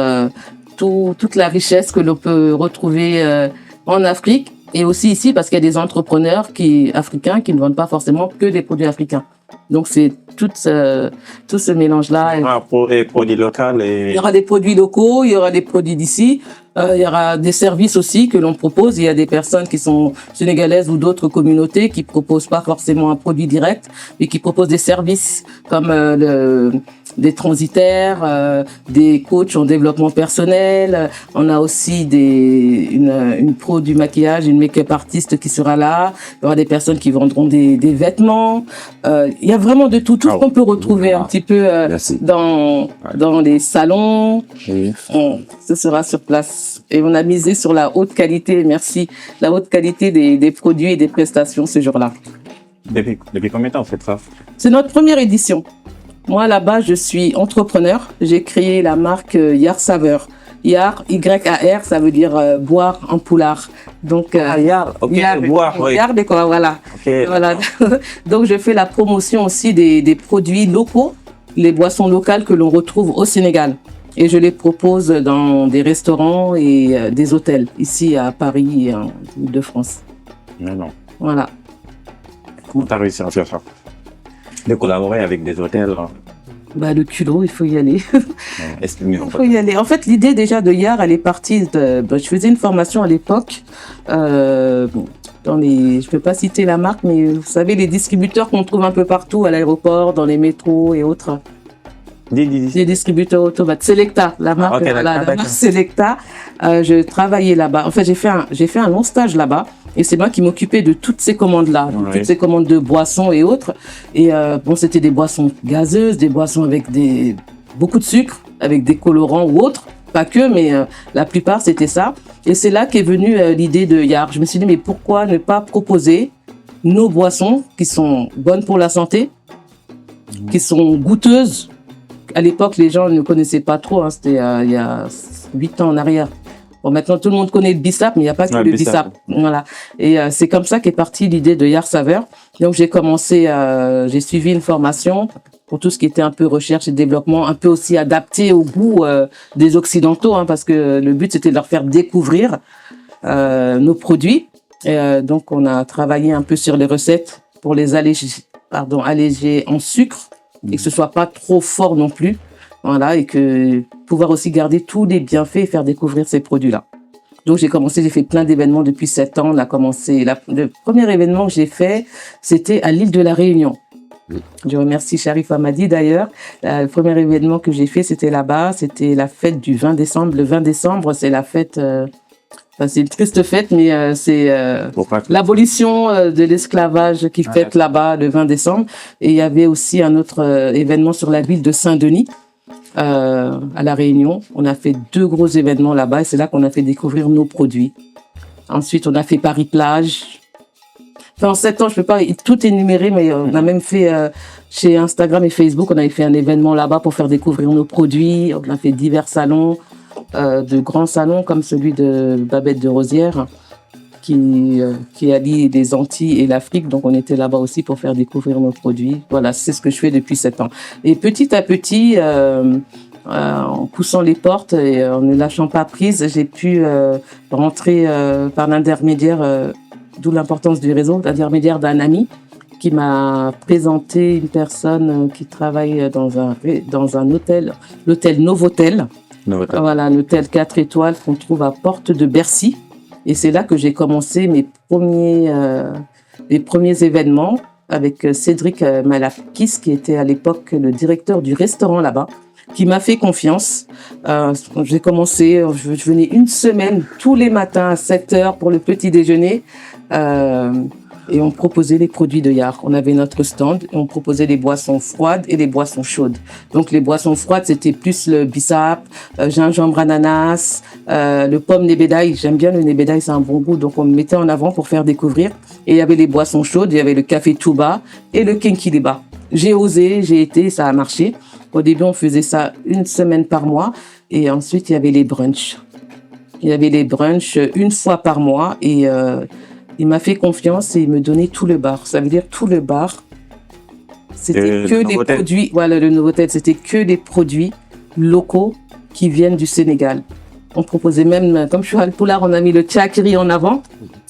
toute la richesse que l'on peut retrouver en Afrique et aussi ici parce qu'il y a des entrepreneurs africains qui ne vendent pas forcément que des produits africains. Donc c'est tout ce mélange-là. Et produits locaux Il y aura des produits locaux, il y aura des produits d'ici. Il y aura des services aussi que l'on propose. Il y a des personnes qui sont sénégalaises ou d'autres communautés qui proposent pas forcément un produit direct, mais qui proposent des services comme des transitaires, des coachs en développement personnel. On a aussi une pro du maquillage, une make-up artiste qui sera là. Il y aura des personnes qui vendront des vêtements. Il y a vraiment de tout ce qu'on peut retrouver un petit peu dans les salons. Ce sera sur place. Et on a misé sur la haute qualité, la haute qualité des produits et des prestations ce jour-là. Depuis combien de temps vous faites ça? C'est notre première édition. Moi, là-bas, je suis entrepreneur. J'ai créé la marque Yar Saveur. Yar, Y-A-R, ça veut dire boire en poulard. Donc, Yar, ok, boire, oui. Yar, quoi, voilà. Okay. Voilà. Donc, je fais la promotion aussi des produits locaux, les boissons locales que l'on retrouve au Sénégal. Et je les propose dans des restaurants et des hôtels, ici à Paris et en Île-de-France. Non. Voilà. Comment tu as réussi à faire ça? De collaborer avec des hôtels? Le culot, il faut y aller. Il faut y aller. En fait, l'idée déjà de Yar, elle est partie je faisais une formation à l'époque je ne peux pas citer la marque, mais vous savez, les distributeurs qu'on trouve un peu partout à l'aéroport, dans les métros et autres. Des distributeurs automates. Selecta, la marque, la marque Selecta. Je travaillais là-bas. En fait, j'ai fait un long stage là-bas. Et c'est moi qui m'occupais de toutes ces commandes-là, toutes ces commandes de boissons et autres. Et c'était des boissons gazeuses, des boissons avec beaucoup de sucre, avec des colorants ou autres. Pas que, mais la plupart, c'était ça. Et c'est là qu'est venue l'idée de Yar. Je me suis dit, mais pourquoi ne pas proposer nos boissons qui sont bonnes pour la santé, qui sont goûteuses. À l'époque, les gens ne connaissaient pas trop, c'était il y a 8 ans en arrière. Bon, maintenant, tout le monde connaît le bissap, mais il n'y a pas que le bissap. Voilà. Et c'est comme ça qu'est partie l'idée de Yar Saveur. Donc, j'ai suivi une formation pour tout ce qui était un peu recherche et développement, un peu aussi adapté au goût des Occidentaux, parce que le but, c'était de leur faire découvrir nos produits. Et donc, on a travaillé un peu sur les recettes pour les alléger en sucre et que ce soit pas trop fort non plus. Voilà, et que pouvoir aussi garder tous les bienfaits et faire découvrir ces produits-là. Donc j'ai fait plein d'événements depuis 7 ans. On a commencé, le premier événement que j'ai fait, c'était à l'île de la Réunion. Je remercie Sharif Hamadi d'ailleurs. Le premier événement que j'ai fait, c'était là-bas. C'était la fête du 20 décembre. Le 20 décembre, c'est la fête... c'est une triste fête, mais c'est l'abolition de l'esclavage qui fête là-bas le 20 décembre. Et il y avait aussi un autre événement sur la ville de Saint-Denis. À La Réunion. On a fait 2 gros événements là-bas et c'est là qu'on a fait découvrir nos produits. Ensuite, on a fait Paris-Plage. Enfin, en 7 ans, je ne peux pas tout énumérer, mais on a même fait chez Instagram et Facebook, on avait fait un événement là-bas pour faire découvrir nos produits. On a fait divers salons, de grands salons comme celui de Babette de Rosière qui allie les Antilles et l'Afrique. Donc, on était là-bas aussi pour faire découvrir nos produits. Voilà, c'est ce que je fais depuis 7 ans. Et petit à petit, en poussant les portes et en ne lâchant pas prise, j'ai pu rentrer par l'intermédiaire, d'où l'importance du réseau, l'intermédiaire d'un ami qui m'a présenté une personne qui travaille dans un hôtel, l'hôtel Novotel. Voilà, un hôtel 4 étoiles qu'on trouve à Porte de Bercy. Et c'est là que j'ai commencé mes premiers événements avec Cédric Malakis, qui était à l'époque le directeur du restaurant là-bas, qui m'a fait confiance. J'ai commencé, je venais une semaine tous les matins à 7h pour le petit déjeuner. Et on proposait les produits de Yar. On avait notre stand et on proposait les boissons froides et les boissons chaudes. Donc les boissons froides, c'était plus le bissap, gingembre ananas, le pomme nebedaï. J'aime bien le nebedaï, c'est un bon goût. Donc on le mettait en avant pour faire découvrir. Et il y avait les boissons chaudes, il y avait le café Touba et le kenkiliba. J'ai osé, j'ai été, ça a marché. Au début, on faisait ça une semaine par mois. Et ensuite, il y avait les brunchs. Il y avait les brunchs une fois par mois et... il m'a fait confiance et il me donnait tout le bar. Ça veut dire tout le bar. C'était que des produits. Voilà, le Novotel, c'était que des produits locaux qui viennent du Sénégal. On proposait même, comme je suis à Poulard, on a mis le tchakiri en avant.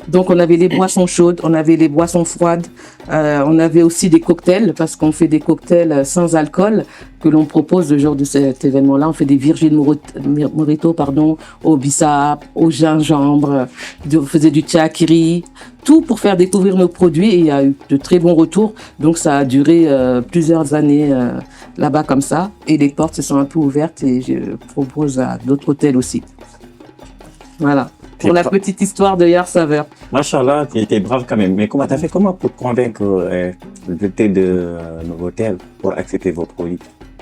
Donc, on avait les boissons chaudes, on avait les boissons froides, on avait aussi des cocktails, parce qu'on fait des cocktails sans alcool que l'on propose le jour de cet événement-là. On fait des Virgin Morito, au bissap, au gingembre, on faisait du tchakiri, tout pour faire découvrir nos produits, et il y a eu de très bons retours. Donc, ça a duré plusieurs années là-bas comme ça, et les portes se sont un peu ouvertes, et je propose à d'autres hôtels aussi. Voilà. Pour la petite histoire de Yar Saveur. Machallah, tu étais brave quand même. Mais comment t'as fait comment pour convaincre le directeur de Novotel pour accepter vos produits?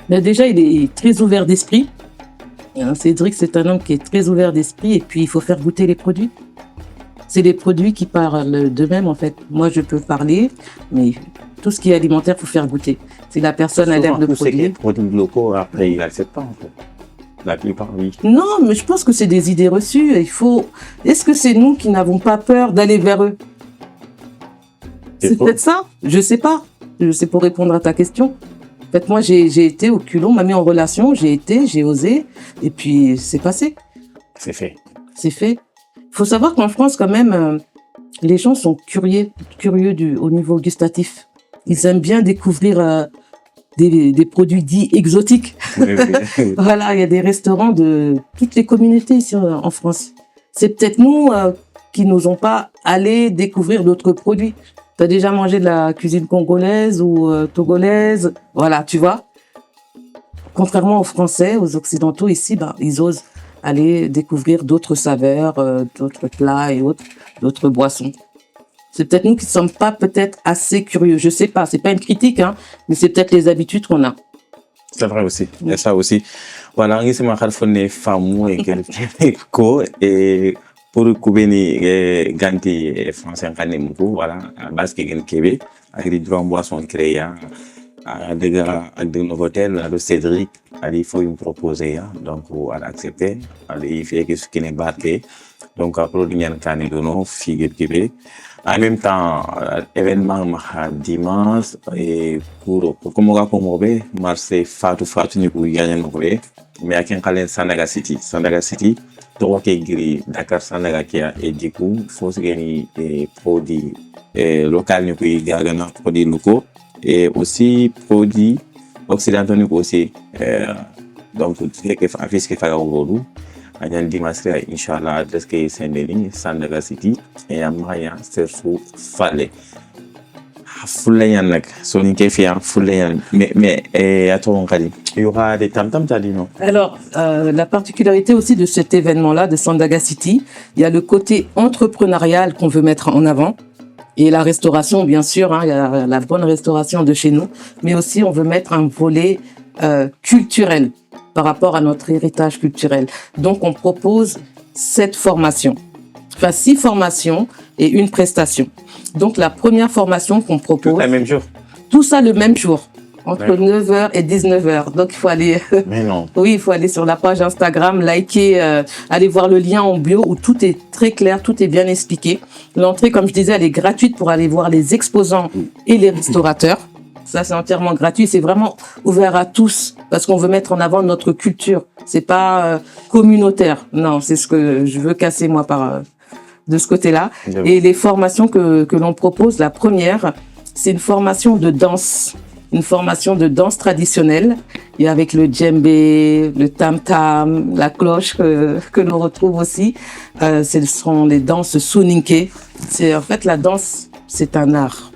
Mais déjà, il est très ouvert d'esprit. Cédric, c'est un homme qui est très ouvert d'esprit, et puis il faut faire goûter les produits. C'est les produits qui parlent d'eux-mêmes en fait. Moi, je peux parler, mais tout ce qui est alimentaire, il faut faire goûter. Si la personne a l'air de produire. Les produits locaux, après, il n'accepte pas en fait. La plupart, oui. Non, mais je pense que c'est des idées reçues. Est-ce que c'est nous qui n'avons pas peur d'aller vers eux? C'est peut-être ça. Je sais pas. Je sais pour répondre à ta question. En fait, moi, j'ai été au culot, on m'a mis en relation, j'ai osé, et puis c'est passé. C'est fait. C'est fait. Il faut savoir qu'en France, quand même, les gens sont curieux au niveau gustatif. Ils aiment bien découvrir des produits dits exotiques. Oui. Voilà, il y a des restaurants de toutes les communautés ici en France. C'est peut-être nous qui n'osons pas aller découvrir d'autres produits. Tu as déjà mangé de la cuisine congolaise ou togolaise? Voilà, tu vois. Contrairement aux Français, aux Occidentaux, ici, ils osent aller découvrir d'autres saveurs, d'autres plats et autres, d'autres boissons. C'est peut-être nous qui ne sommes pas peut-être assez curieux. Je sais pas, c'est pas une critique, hein, mais c'est peut-être les habitudes qu'on a. C'est vrai aussi. Il y a ça aussi. Voilà, on s'est marqué fameux et pour couvrir ganti français en voilà, à base qui est Québec, avec des grandes boissons créées, avec des Novotel, avec Cédric, il faut me proposer, donc on a accepté, il fait que ce qui n'est pas fait, donc à produire un canet de nos figures Québec. En même temps, événement dimanche et pour comme on va commémorer, marché Fatou ni pour gagner nos mais à quel cas Sandaga City, trois qui Dakar Sandaga qui a et du coup, faut se gagner des produits locaux ni pour gagner produits locaux et aussi produits occidentaux ni aussi donc tout ce qui est affiché qui fait au Añan dimanche inchallah adresse que Saint-Denis Sandaga City et amaya surtout Fale Fulayan nak soni ke fi Fulayan mais attends Kali il y aura des tam-tam t'as dit non? Alors la particularité aussi de cet événement-là de Sandaga City, il y a le côté entrepreneurial qu'on veut mettre en avant. Et la restauration, bien sûr, il y a la bonne restauration de chez nous, mais aussi on veut mettre un volet culturel par rapport à notre héritage culturel. Donc, on propose 7 formations, enfin 6 formations et une prestation. Donc, la première formation qu'on propose... Tout le même jour? Tout ça le même jour, entre 9h et 19h. Donc, il faut aller... Mais non. Oui, il faut aller sur la page Instagram, liker, aller voir le lien en bio où tout est très clair, tout est bien expliqué. L'entrée, comme je disais, elle est gratuite pour aller voir les exposants et les restaurateurs. Ça, c'est entièrement gratuit. C'est vraiment ouvert à tous parce qu'on veut mettre en avant notre culture. C'est pas communautaire. Non, c'est ce que je veux casser, moi, de ce côté-là. Et les formations que l'on propose, la première, c'est une formation de danse. Une formation de danse traditionnelle. Et avec le djembé, le tam-tam, la cloche que l'on retrouve aussi. Ce sont les danses soninké. En fait, la danse, c'est un art.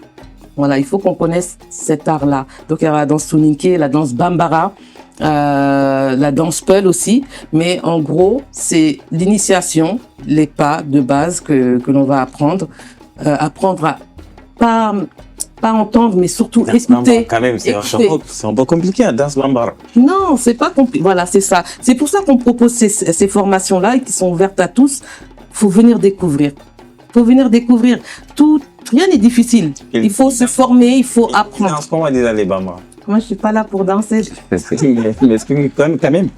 Voilà, il faut qu'on connaisse cet art-là. Donc, il y a la danse soninké, la danse bambara, la danse peul aussi. Mais en gros, c'est l'initiation, les pas de base que l'on va apprendre. Apprendre à pas entendre, mais surtout écouter. Quand même, c'est un peu compliqué, la danse bambara. Non, c'est pas compliqué. Voilà, c'est ça. C'est pour ça qu'on propose ces formations-là et qui sont ouvertes à tous. Faut venir découvrir. Tout. Rien n'est difficile. Il faut se former, il faut apprendre. Comment on dit dans les bambara? Moi, je suis pas là pour danser. Mais explique quand même.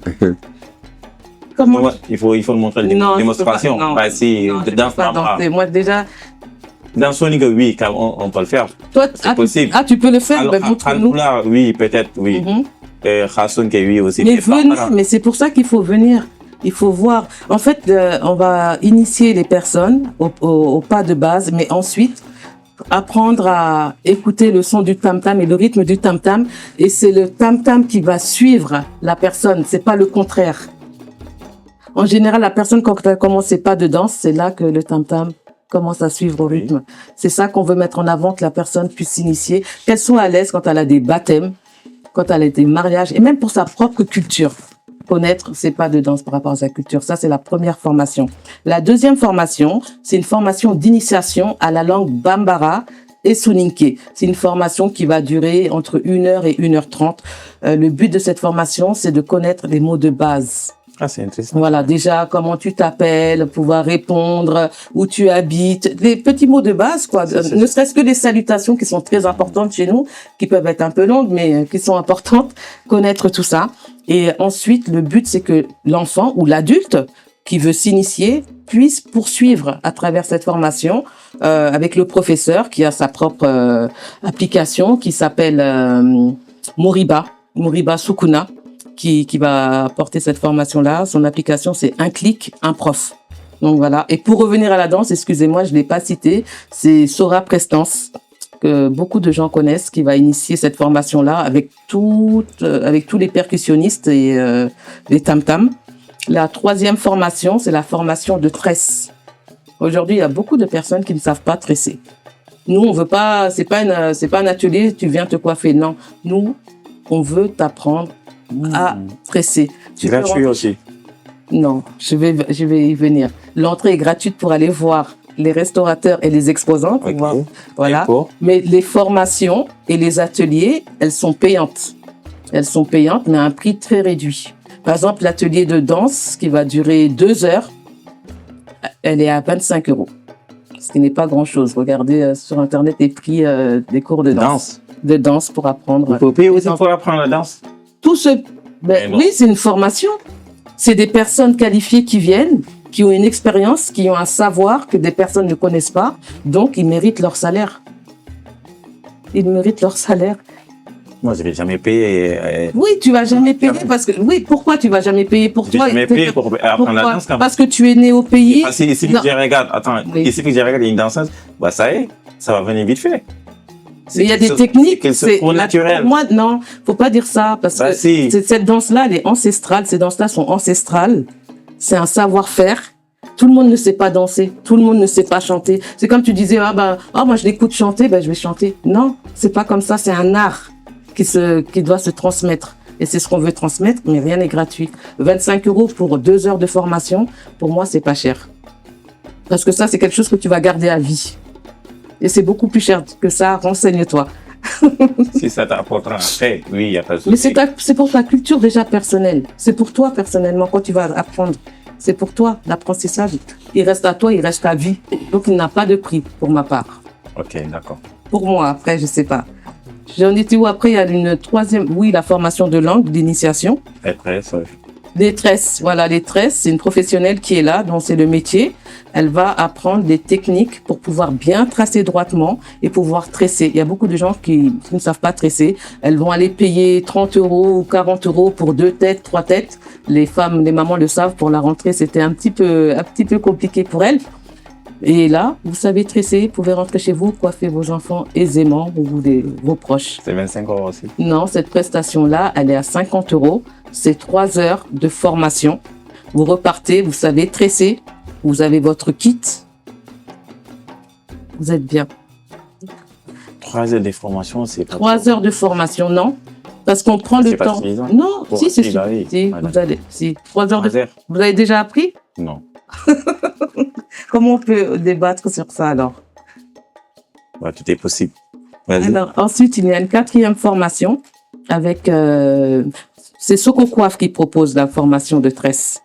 Comment? Il faut montrer une démonstration. Pas de danse bambara. Moi, déjà. Dans Sonic, oui, on peut le faire. Toi, c'est possible. Ah, tu peux le faire, montre-nous. Oui, peut-être, oui. Khasson, oui, aussi. Mais c'est pour ça qu'il faut venir. Il faut voir. En fait, on va initier les personnes au pas de base, mais ensuite apprendre à écouter le son du tam-tam et le rythme du tam-tam. Et c'est le tam-tam qui va suivre la personne. C'est pas le contraire. En général, la personne, quand elle commence ses pas de danse, c'est là que le tam-tam commence à suivre au rythme. C'est ça qu'on veut mettre en avant, que la personne puisse s'initier, qu'elle soit à l'aise quand elle a des baptêmes, quand elle a des mariages, et même pour sa propre culture. Connaître ses pas de danse par rapport à sa culture. Ça, c'est la première formation. La deuxième formation, c'est une formation d'initiation à la langue Bambara et Soninké. C'est une formation qui va durer entre 1h et 1h30. Le but de cette formation, c'est de connaître les mots de base. Ah, c'est intéressant. Voilà, déjà, comment tu t'appelles, pouvoir répondre, où tu habites, les petits mots de base, quoi. Ne serait-ce que des salutations qui sont très importantes chez nous, qui peuvent être un peu longues, mais qui sont importantes. Connaître tout ça. Et ensuite, le but, c'est que l'enfant ou l'adulte qui veut s'initier puisse poursuivre à travers cette formation avec le professeur qui a sa propre application qui s'appelle Moriba Sukuna. Qui va porter cette formation-là. Son application, c'est un clic, un prof. Donc voilà. Et pour revenir à la danse, excusez-moi, je l'ai pas cité, c'est Sora Prestance, que beaucoup de gens connaissent, qui va initier cette formation-là avec tous les percussionnistes et les tam-tams. La troisième formation, c'est la formation de tresse. Aujourd'hui, il y a beaucoup de personnes qui ne savent pas tresser. Nous, on veut pas, c'est pas un atelier, tu viens te coiffer. Non. Nous, on veut t'apprendre à tresser. C'est gratuit aussi. Non, je vais y venir. L'entrée est gratuite pour aller voir les restaurateurs et les exposants. Pour voir, voilà. Mais les formations et les ateliers, elles sont payantes. Elles sont payantes, mais à un prix très réduit. Par exemple, l'atelier de danse qui va durer 2 heures, elle est à 25 €. Ce qui n'est pas grand-chose. Regardez sur Internet les prix des cours de danse. De danse pour apprendre. Il faut payer aussi pour apprendre la danse. Tout ce, oui, c'est une formation. C'est des personnes qualifiées qui viennent, qui ont une expérience, qui ont un savoir que des personnes ne connaissent pas. Donc, ils méritent leur salaire. Ils méritent leur salaire. Moi, je vais jamais payer. Oui, tu vas jamais payer parce que, oui, pourquoi tu vas jamais payer pour toi? Je vais jamais payer pour apprendre la danse quand même. Parce que tu es né au pays. Parce que ici que je regarde, ici que je regarde une danseuse, bah, ça y est, ça va venir vite fait. Il y a des techniques, c'est naturel. Pour moi, non, faut pas dire ça, parce que cette danse-là, elle est ancestrale, ces danses-là sont ancestrales. C'est un savoir-faire. Tout le monde ne sait pas danser, tout le monde ne sait pas chanter. C'est comme tu disais, moi je l'écoute chanter, je vais chanter. Non, c'est pas comme ça, c'est un art qui doit se transmettre. Et c'est ce qu'on veut transmettre, mais rien n'est gratuit. 25 € pour 2 heures de formation, pour moi, c'est pas cher. Parce que ça, c'est quelque chose que tu vas garder à vie. Et c'est beaucoup plus cher que ça, renseigne-toi. Si ça t'apportera après, oui, il n'y a pas de souci. Mais c'est pour ta culture déjà personnelle. C'est pour toi personnellement, quand tu vas apprendre. C'est pour toi, l'apprentissage. Il reste à toi, il reste à vie. Donc, il n'a pas de prix, pour ma part. Ok, d'accord. Pour moi, après, je sais pas. J'en étais où après, il y a une troisième, oui, la formation de langue, d'initiation. Les tresses, oui. Les tresses, voilà, les tresses, c'est une professionnelle qui est là, dont c'est le métier. Elle va apprendre des techniques pour pouvoir bien tracer droitement et pouvoir tresser. Il y a beaucoup de gens qui ne savent pas tresser. Elles vont aller payer 30 € ou 40 € pour 2 têtes, 3 têtes. Les femmes, les mamans le savent, pour la rentrée, c'était un petit peu compliqué pour elles. Et là, vous savez tresser, vous pouvez rentrer chez vous, coiffer vos enfants aisément ou vos proches. C'est 25 € aussi. Non, cette prestation-là, elle est à 50 €. C'est 3 heures de formation. Vous repartez, vous savez tresser, vous avez votre kit. Vous êtes bien. 3 heures de formation, c'est pas 3 heures de formation, non. Parce qu'on prend le temps. Non, si, c'est suffisant. Vous allez, 3 heures de. Vous avez déjà appris? Non. Comment on peut débattre sur ça alors? Tout est possible. Alors, ensuite, il y a une 4e formation avec. C'est Soko Coiffe qui propose la formation de tresse.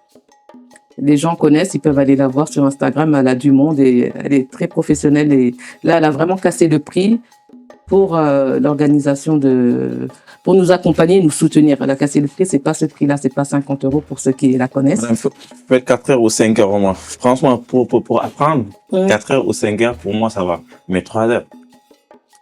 Les gens connaissent, ils peuvent aller la voir sur Instagram. Elle a du monde et elle est très professionnelle. Et là, elle a vraiment cassé le prix pour l'organisation pour nous accompagner et nous soutenir. Elle a cassé le prix, c'est pas ce prix-là, c'est pas 50 € pour ceux qui la connaissent. Il faut être 4 heures ou 5 heures au moins. Franchement, pour apprendre, 4 heures ou 5 heures, pour moi, ça va. Mais 3 heures.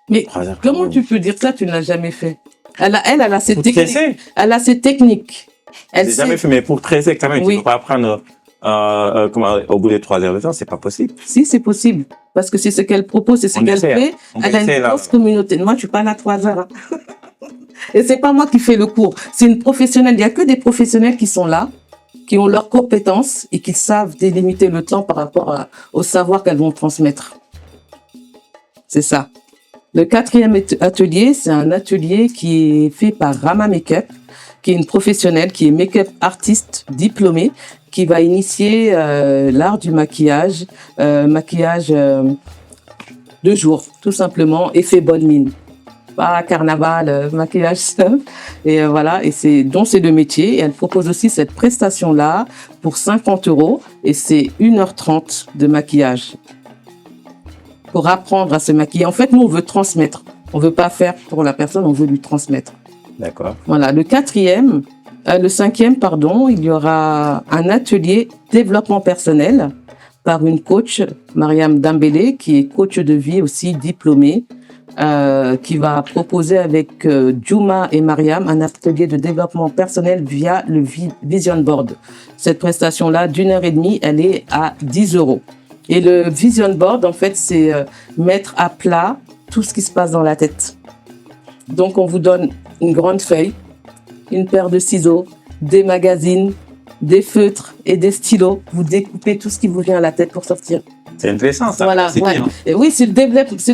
Mais 3 heures, comment tu peux dire ça? Tu ne l'as jamais fait. Elle a ses techniques. Tresser. Elle a ses techniques. Elle J'ai jamais sait. fait, mais pour tresser quand même, Oui. tu peux pas prendre au bout de 3 heures de temps, c'est pas possible. Si, c'est possible. Parce que c'est ce qu'elle propose, c'est ce On qu'elle essaie, fait. on Elle a essaie, une là. grosse communauté. Moi, je suis pas là 3 heures. Hein. Et c'est pas moi qui fais le cours. C'est une professionnelle. Il y a que des professionnels qui sont là, qui ont leurs compétences et qui savent délimiter le temps par rapport au savoir qu'elles vont transmettre. C'est ça. Le 4e atelier, c'est un atelier qui est fait par Rama Makeup, qui est une professionnelle, qui est make-up artiste diplômée, qui va initier l'art du maquillage, maquillage de jour, tout simplement, et fait bonne mine. Pas carnaval, maquillage simple. Et voilà, et c'est le métier. Et elle propose aussi cette prestation-là pour 50 € et c'est 1h30 de maquillage. Pour apprendre à se maquiller. En fait, nous, on veut transmettre. On veut pas faire pour la personne, on veut lui transmettre. D'accord. Voilà. Le 5e, il y aura un atelier développement personnel par une coach, Mariam Dambélé, qui est coach de vie aussi diplômée, qui va proposer avec Juma et Mariam un atelier de développement personnel via le Vision Board. Cette prestation-là, d'1h30, elle est à 10 €. Et le Vision Board, en fait, c'est mettre à plat tout ce qui se passe dans la tête. Donc, on vous donne une grande feuille, une paire de ciseaux, des magazines, des feutres et des stylos. Vous découpez tout ce qui vous vient à la tête pour sortir. C'est intéressant, ça. Voilà, C'est ouais. bien. Et oui, c'est le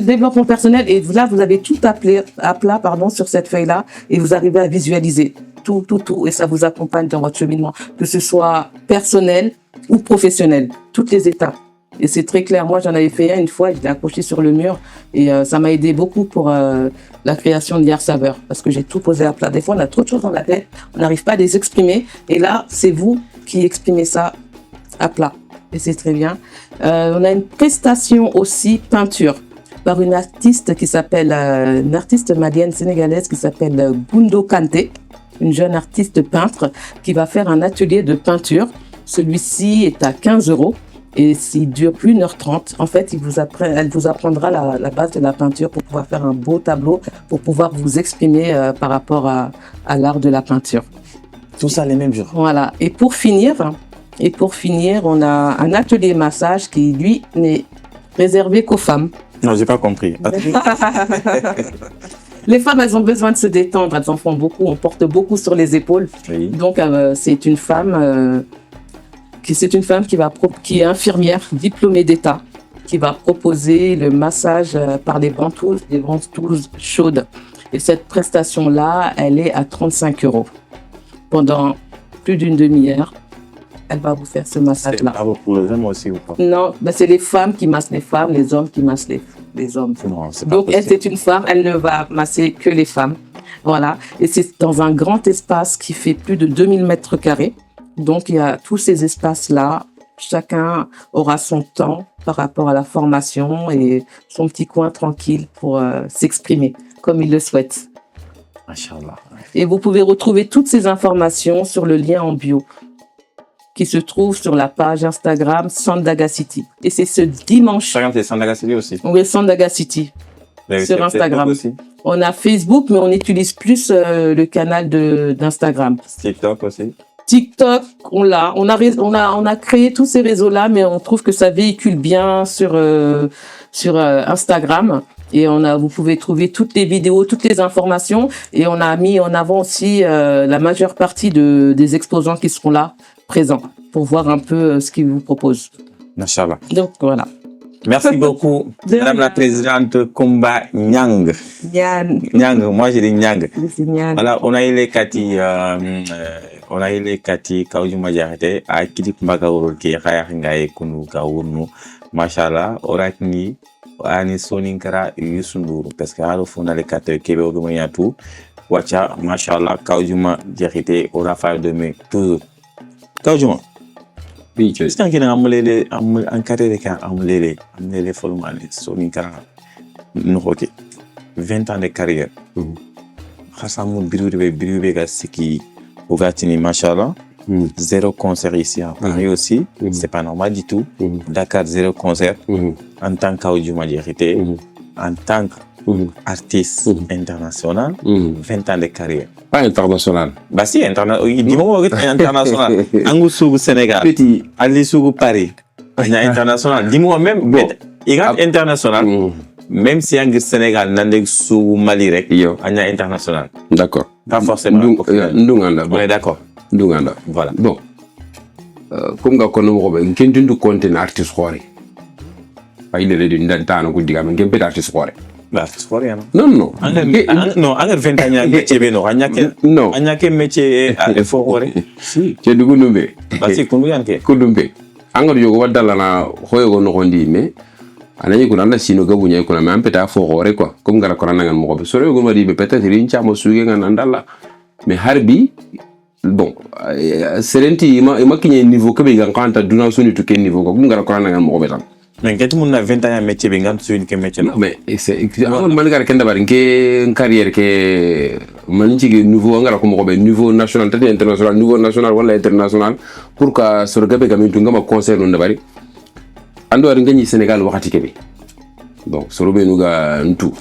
développement personnel. Et là, vous avez tout à plat, sur cette feuille-là, et vous arrivez à visualiser tout, et ça vous accompagne dans votre cheminement, que ce soit personnel ou professionnel, toutes les étapes. Et c'est très clair. Moi, j'en avais fait une fois, je l'ai accroché sur le mur, et ça m'a aidé beaucoup pour la création de Hier Saveur, parce que j'ai tout posé à plat. Des fois, on a trop de choses dans la tête, on n'arrive pas à les exprimer, et là, c'est vous qui exprimez ça à plat. Et c'est très bien. On a une prestation aussi peinture par une artiste qui s'appelle, une artiste malienne sénégalaise qui s'appelle Gundo Kanté, une jeune artiste peintre qui va faire un atelier de peinture. Celui-ci est à 15 € et s'il dure 1h30. En fait, elle vous apprendra la base de la peinture pour pouvoir faire un beau tableau, pour pouvoir vous exprimer par rapport à l'art de la peinture. Tout ça les mêmes jours. Voilà. Et pour finir, on a un atelier massage qui, lui, n'est réservé qu'aux femmes. Non, j'ai pas compris. Les femmes, elles ont besoin de se détendre, elles en font beaucoup, on porte beaucoup sur les épaules. Oui. Donc, c'est une femme qui est infirmière, diplômée d'État, qui va proposer le massage par des ventouses chaudes. Et cette prestation-là, elle est à 35 € pendant plus d'une demi-heure. Elle va vous faire ce C'est massage-là. bravo pour les hommes aussi ou pas? Non, c'est les femmes qui massent les femmes, les hommes qui massent les hommes. Non, c'est pas Donc, elle, possible. c'est une femme, elle ne va masser que les femmes. Voilà. Et c'est dans un grand espace qui fait plus de 2000 mètres carrés. Donc, il y a tous ces espaces-là. Chacun aura son temps par rapport à la formation et son petit coin tranquille pour s'exprimer comme il le souhaite. Machallah. Et vous pouvez retrouver toutes ces informations sur le lien en bio qui se trouve sur la page Instagram Sandaga City. Et c'est ce dimanche. Chacun c'est Sandaga City aussi. Oui, Sandaga City. Vous avez Sur fait Instagram. Facebook aussi. On a Facebook, mais on utilise plus le canal d'Instagram. TikTok aussi. TikTok, on a créé tous ces réseaux-là, mais on trouve que ça véhicule bien sur Instagram. Et vous pouvez trouver toutes les vidéos, toutes les informations. Et on a mis en avant aussi la majeure partie des exposants qui seront là, présents, pour voir un peu ce qu'ils vous proposent. Machallah. Donc, voilà. Merci beaucoup, De Madame la rien. Présidente Kumba Nyang. Yann. Nyang, moi j'ai dit Nyang. C'est Yann. Voilà, on a eu les Kati Kaoujuma Diarete à Kilip Mbagaoul qui est Ngaye Kunu Kaournu. Machallah, Orakni, Ani Soninkara, Yusundur, parce que à fond dans les Kati Kebe Ogumayatu, Wacha, Machallah, Kaoujuma Diarete, Orafa de mai, toujours. Kaoujuma. Oui, tu Est-ce qu'il y a un carré de follement, Soninkara, Nuhoke, 20 ans de carrière. Hassamou Birube Gassiki, Ouvertini, Machallah. 0 concert ici à Paris aussi. C'est pas normal du tout. Dakar, 0 concert. En tant qu'Aoudjouma Diarité, en tant que artiste international, 20 ans de carrière. Pas international. Bah si, international. Angu Sougou Sénégal, Petit. Ali Sougou Paris, international. Dis-moi même, Bon. il est international. Même si Angu Sénégal, Nandeg Sougou Mali rek, Yo. il est international. D'accord. Pas forcément. Ndunganda. On est d'accord. Ndunganda. Voilà. Bon. Comme ga kono mo be nkendu ndu content artiste xore. Ay le de ndanta na ko diga men kempe artiste xore. Bah, c'est pas rien. Non non. Non, Angu 20 ans métier beno, Non. Anyake métier à fort. Si. Ke dugu numbe. Bah si, kundu yanke. Kudumbe. Angar yogo wadala na hoyo go no gondi me. Anani kuna na sino gabu nya kuna me ampeta fo xore quoi. Comme ngara ko nangan mo ko. Soro yogo mari be peut-être rincha mo suge ngana ndala. Mais harbi bon serenti ima kinye niveau ke be ga kanta duna soni to ken niveau ko ngara ko nangan mo ko betam. Mais quand on a 20 ans métier bengan sur une métier. Non mais c'est man gar ken dabar ke carrière ke man ci niveau ngara ko mo ko be niveau national tati international niveau national wala international pour que sur gabe gamin tu ngama concert no dabari ando ar ngani Sénégal wakati kebe donc soro be nuga ntu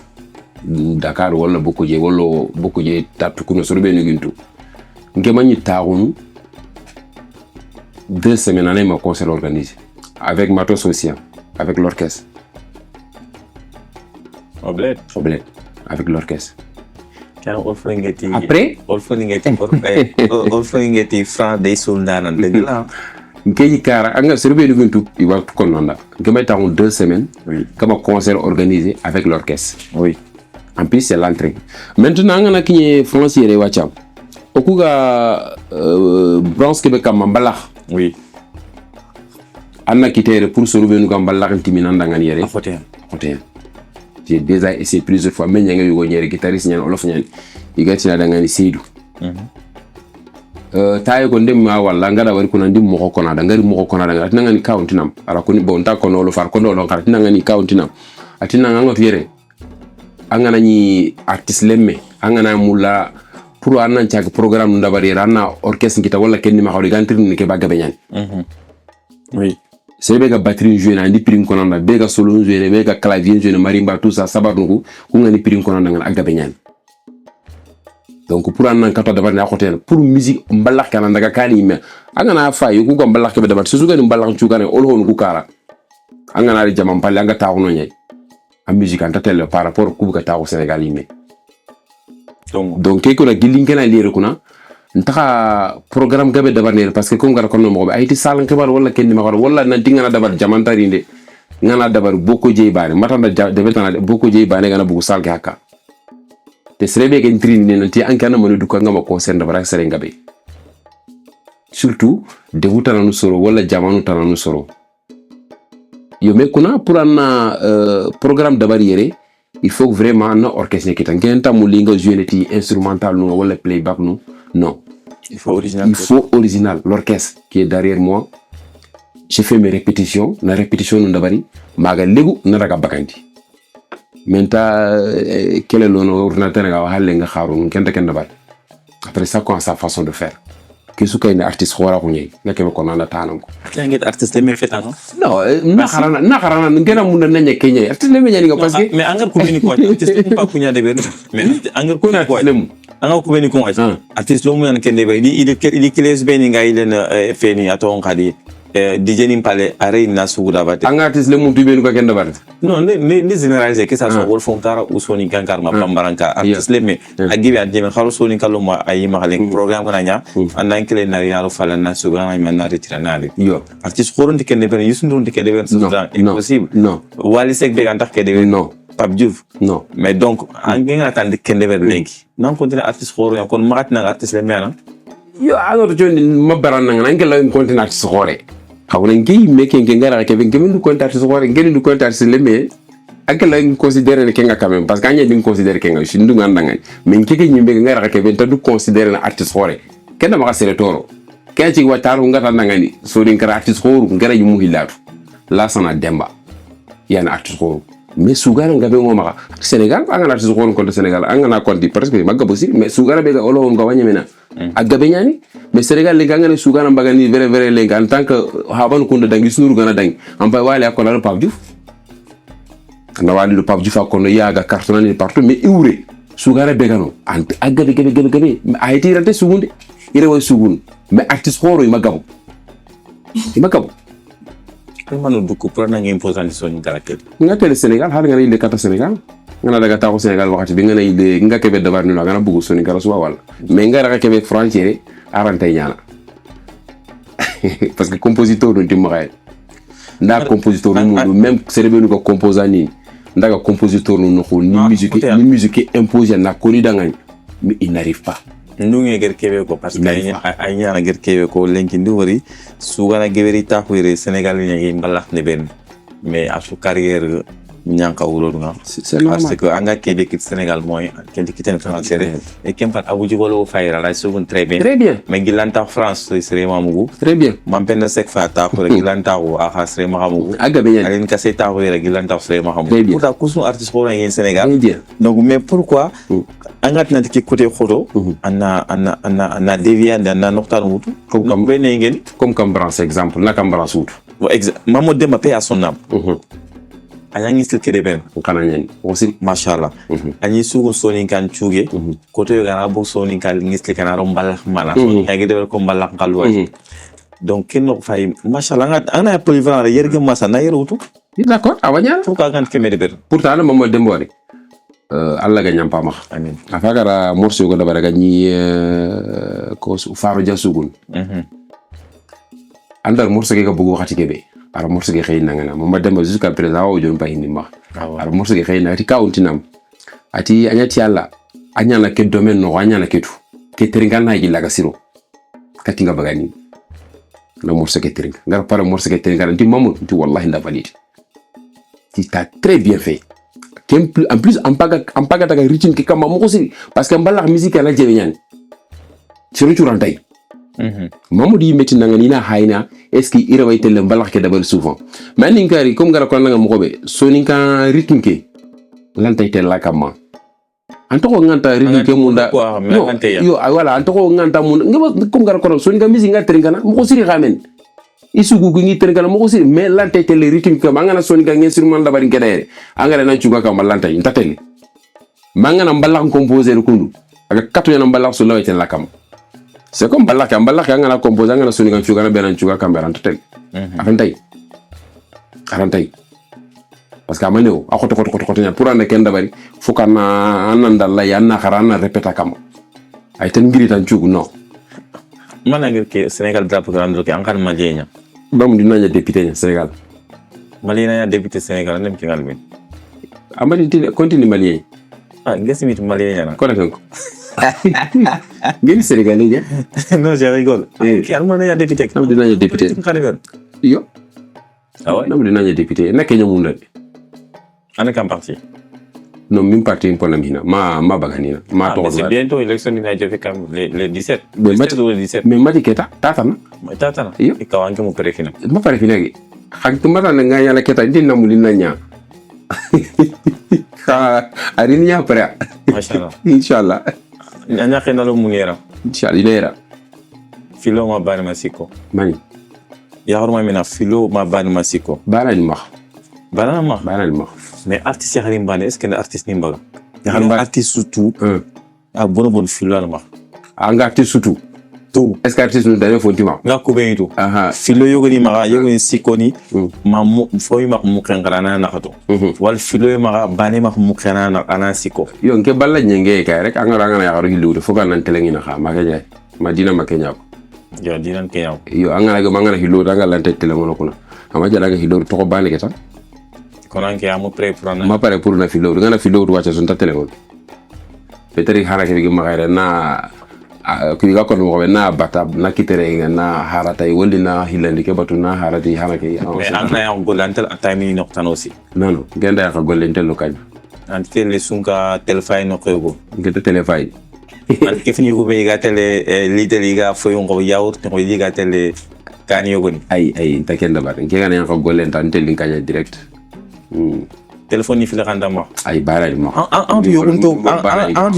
Dakar wala Bokoje tatu kuno soro be nuga ntu ngema ni taxunu 2 semaines ané ma concert organisé avec matos aussi avec l'orchestre Oblette. avec l'orchestre Après, Olfringeti Franc des soldats dans le là. Nkeji kara anga serbe du vintu iwa kononda ngema taxu 2 semaines comme concert organisé avec l'orchestre. Oui. En plus c'est l'entrée. Maintenant ngana kinye français re wacham. Okuga bronze kebe kam mbalax. Oui. Anna kitere pour se revenir comme mbalax timinanda ngani yere. Côté. J'ai déjà essayé plusieurs fois mais ñanga yugo ñere guitariste ñan olof ñan igatina da ngani Seydou. Taye ko ndem ma walla ngada wari kuna ndim moko kona da ngari moko kona da ngati ngani countinam ara ko ni bon ta kono lo far ko do lo ngati ngani countinam atina nganga yere angana ni artiste lemme angana mula pour anan tiag programme ndabari rana orchestre kita wala kenni ma xawli gantir ni ke bagga beñan Oui. c'est bega batterie jouer na ndi prim konanda bega solo jouer bega clavier jouer marimba tout ça sabar nugo ku ngani prim konanda ngana agga beñan donc pour anan kato dabar na xotel pour musique mbalax kana daga kani me angana fa yu ko mbalax ke dabar susu gani mbalax ci gane ol hon ku kara angana ri jamam palle anga taxu no ñay am musique anta tel par rapport ku ga taxu Sénégal yi me donc keko la gilin kana lire kuna ntaka programme gabe dabar ne parce que comme gara kono mo be ayti salan kebar wala kenni ma wala na dinga na dabar jamantari nde ngana dabar boko jey baane matanda debetana boko jey baane ngana bugu salke hakka te serebe gen trini ne nanti ankana manu du ko ngama concert dabar sere ngabe surtout de wutana nu soro wala jamanu tananu soro yo me kuna pour anna programme dabar yere il faut vraiment na orchestre kita ngenta mu linga jouer ti instrumental no wala playback no non il faut original l'orchestre qui est derrière moi je fais mes répétitions na répétition no dabari maga legu na daga bakandi menta quel est l'ordinateur nga halle nga xaru ngenta ken dabar après ça quoi sa façon de faire que su kay ne artiste xora ko ñey nga kebe ko nana tanam ko nget artiste me feta non na xarana ngena mun na ñe kay ñey artiste me ñani nga parce que mais angar ko bini ko artiste pas kunya de ber mais angar ko ko anga ko beni ko artiste lo mu yan ken de ber il kiles beni nga ilen feni aton khadi DJ Nimpale are na suguda bate anga artiste le mu tubenu ko ken dabar non ne généraliser que ça soit Wolfon Kara ou Sony Kankar ma pambaranka artiste le me agibi adjeme khalo Sony kalo ma ay ma khalen programme ko nanya andan kele na yaro fala na suga ay man na retira na yo artiste khoron de ken de ber yusundu de ken de ber c'est impossible non wali sek be gantax ke de ber non Pape Diouf non mais donc nga attendre ken de ber lenki non continue artiste khoron kon magat na artiste le me na yo alors joni ma baran nga ngela continue artiste khore xawna ngi meke ngi ngara ke ngi ndu contact so wala ngi ndu contact le mais ak la ngi considérer ne kenga quand même parce que anya ngi considérer kenga ci ndu nganda nga mais ngi ke ngi mbega ngara ke ben ta du considérer na artiste xore kenn ma xasere toro ke ci wataru ngata nga ni so din kara artiste xoru ngara yu muhilatu la sana demba yana artiste xoru mais sugara ngabe ngoma Sénégal anga artiste xoru ko Sénégal anga na konti presque magga possible mais sugara be ga olo ngo wanyemena agabe nyani mais Sénégal le ganga ne sugana mbagani vrai le en tant que haban kunda dangi sunu gana dangi am bay wali akona Pape Diouf na wali lo Pape Diouf kono yaga cartonné partout mais iwre sugara begano ante agade gabe a été raté sugunde ire way sugun mais artiste horo imagabo manu dukku pour na ngeen imposante soninka lakel nga tele Sénégal har nga ile kata Sénégal nga daga taxu Sénégal waxati bi nga ne ile nga kebe dabar ni nga bugu soninka suwa wala mais nga raka kebe frontière arantay ñana parce que compositeur do dimay nda compositeur no même cerebelu ko composant ni ndaga compositeur no ko ni musique imposé na ko ni dangani mais il n'arrive pas ndunge ger kebe ko parce que ay ñana ger kebe ko lenki nduri sugana geberi taxwire Sénégal ñi mbalax ne ben mais à su carrière ñanka wuro nga parce que anga kebe ki Sénégal moy kenti ki français et kempat abuji wolo fayra la seconde très bien mais gilanta France serait mamugo très bien man penna sek fa ta ko gilanta wo a serait mamugo aga be alen kasse ta ko gilanta serait mamugo pourtant kusu artiste ko en Sénégal donc mais pourquoi anga tinati ki côté khoto anna déviant anna noktan wutu comme ben ngeen comme Cambras exemple na Cambras wutu Mamo Demba paix à son âme ayangi sil kede ben kana ñen aussi machallah ani sugu soni kan chuge koto yo gana bo soni kan ngisli kana ro mbal mana ya gede ko mbal kalwa donc kenno fay machallah ana polyvalent yerge massa na yerutu d'accord awanya pour ka kan kemede ber pourtant Mamo Demba wari Allah ga ñampa ma amin afagara morceau ko dabara ga ñi ko faaro ja sugun andar morceau ke ga bugu waxati kebe ara morceau ke xeyna ngana Mamo Demba jusqu'à présent o jom pay ni ma ara morceau ke xeyna ati kauntinam ati anyati alla anyana ke domaine no anyana ke tu ke teringa na gi laga siro katinga bagani na morceau ke teringa ngar para morceau ke teringa ndi Mamo ndi wallahi nda valide ti ta très bien fait en plus en paga daga rythme ke kama mo aussi parce que mbalax musique la jebe ñan ci retour tay Mamo di metti nga ni na hayna est ce que ira way tele mbalax ke dabal souvent mais ni ngari comme ngara ko nga mo be so ni kan rythme ke lan tay tel la kama anto ko nganta rythme ke munda yo voilà anto ko nganta mun nga comme ngara ko so ni kan musique nga tringa na mo ko siri xamen isugu ngi tringa na mo ko siri mais lan tay tel rythme ke ma nga na so ni kan ngeen sur man dabari ngere angara na ciuga ka lan tay ntatel ma nga na mbalax composer kundu aga katu na mbalax so lawete la kama c'est comme mbalax ka nga na composer nga na so ni kan ciuga na benan ciuga kamera ntatel arantay parce que amaneo a xoto pour ande ken dabari fukana ananda la yanna kharana répéta kama ay tan ngiri tan ciugu non mana ngir ke Sénégal drapeau grande ke ankar malien bam dina nya député Sénégal malien ya député Sénégal nem ki ngalmin amadi continue malien ngesimit malien na ko ko ngeni Sénégalais ya non je rigole ki almana ya député nam dina nya député yo ouais nam dina nya député nak nya munda ana kam parti non même parti impona mina ma baganina ma to c'est bientôt élection dina jëf kam le 17 le 17 mais mati keta tatana yo e kawanke mo prefina ma pare finagi xak mata na nga yala keta ndina mulina nya ka arinya para inshallah nya xena lo munera inshallah filo ma bani masiko mani ya horma mina filo ma bani masiko bana ni ma mais artiste yakhrim bani est ce que artiste ni mbaga yakhrim artiste surtout a bon filo la ma anga artiste surtout tout est ce que artiste nous dane fontima nga ko be itu filo yogoni ma yogoni sikoni ma foyi ma mu kangarana na khato wal filo ma bani ma mu kanana ana siko yo nke balla nyenge kay rek anga ya xaru hilu fo kan nan telengi na xa ma ga jay madina ma kenya ko yo dinan kenya yo anga ga mangana hilu anga lan te telengo ko na ama jara ga hilu to ko bani ke tan konan ke amu pré pour na ma pare pour na filo ngana filo wacha son ta telengo peteri harake bi ma xayra na ku ga ko mo na bata na kitere na harata wolli na hilandi ke batu na harati harake mais amna ya golantel atami no tan aussi non genda ya golentel lo kañ ante le sunka telfay no ko ngeta telefay man kifni ko be ga tele lideri ga foyo ngo yaourt ko liga tele kan yogoni ay ta kenda bar ngi ngana ko golenta ante lin kaña direct téléphone fil randama ay baray ma en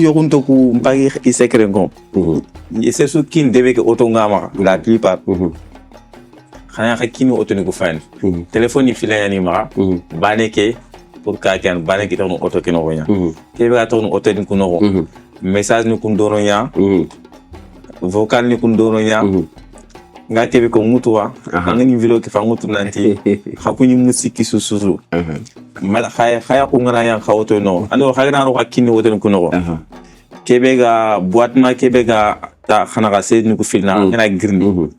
yogunto ku mbagi i secret ngom et c'est ce qu'il devait que auto ngama la plupart xana xa kini auto ni ko fan téléphone fil yani ma ba neke pour ka kan bane ki tawno auto kino gonya ke be tawno auto din kuno go message ni kun doro nya vocal ni kun doro nya nga kebe ko mutuwa nga ni video ke fa mutu nanti hakuni musiki sususu mala khaya ko ngara ya khawto no ando khagana ro hakini woten kuno go kebe ga boîte ma kebe ga ta khana ga se ni ko filna ngana girni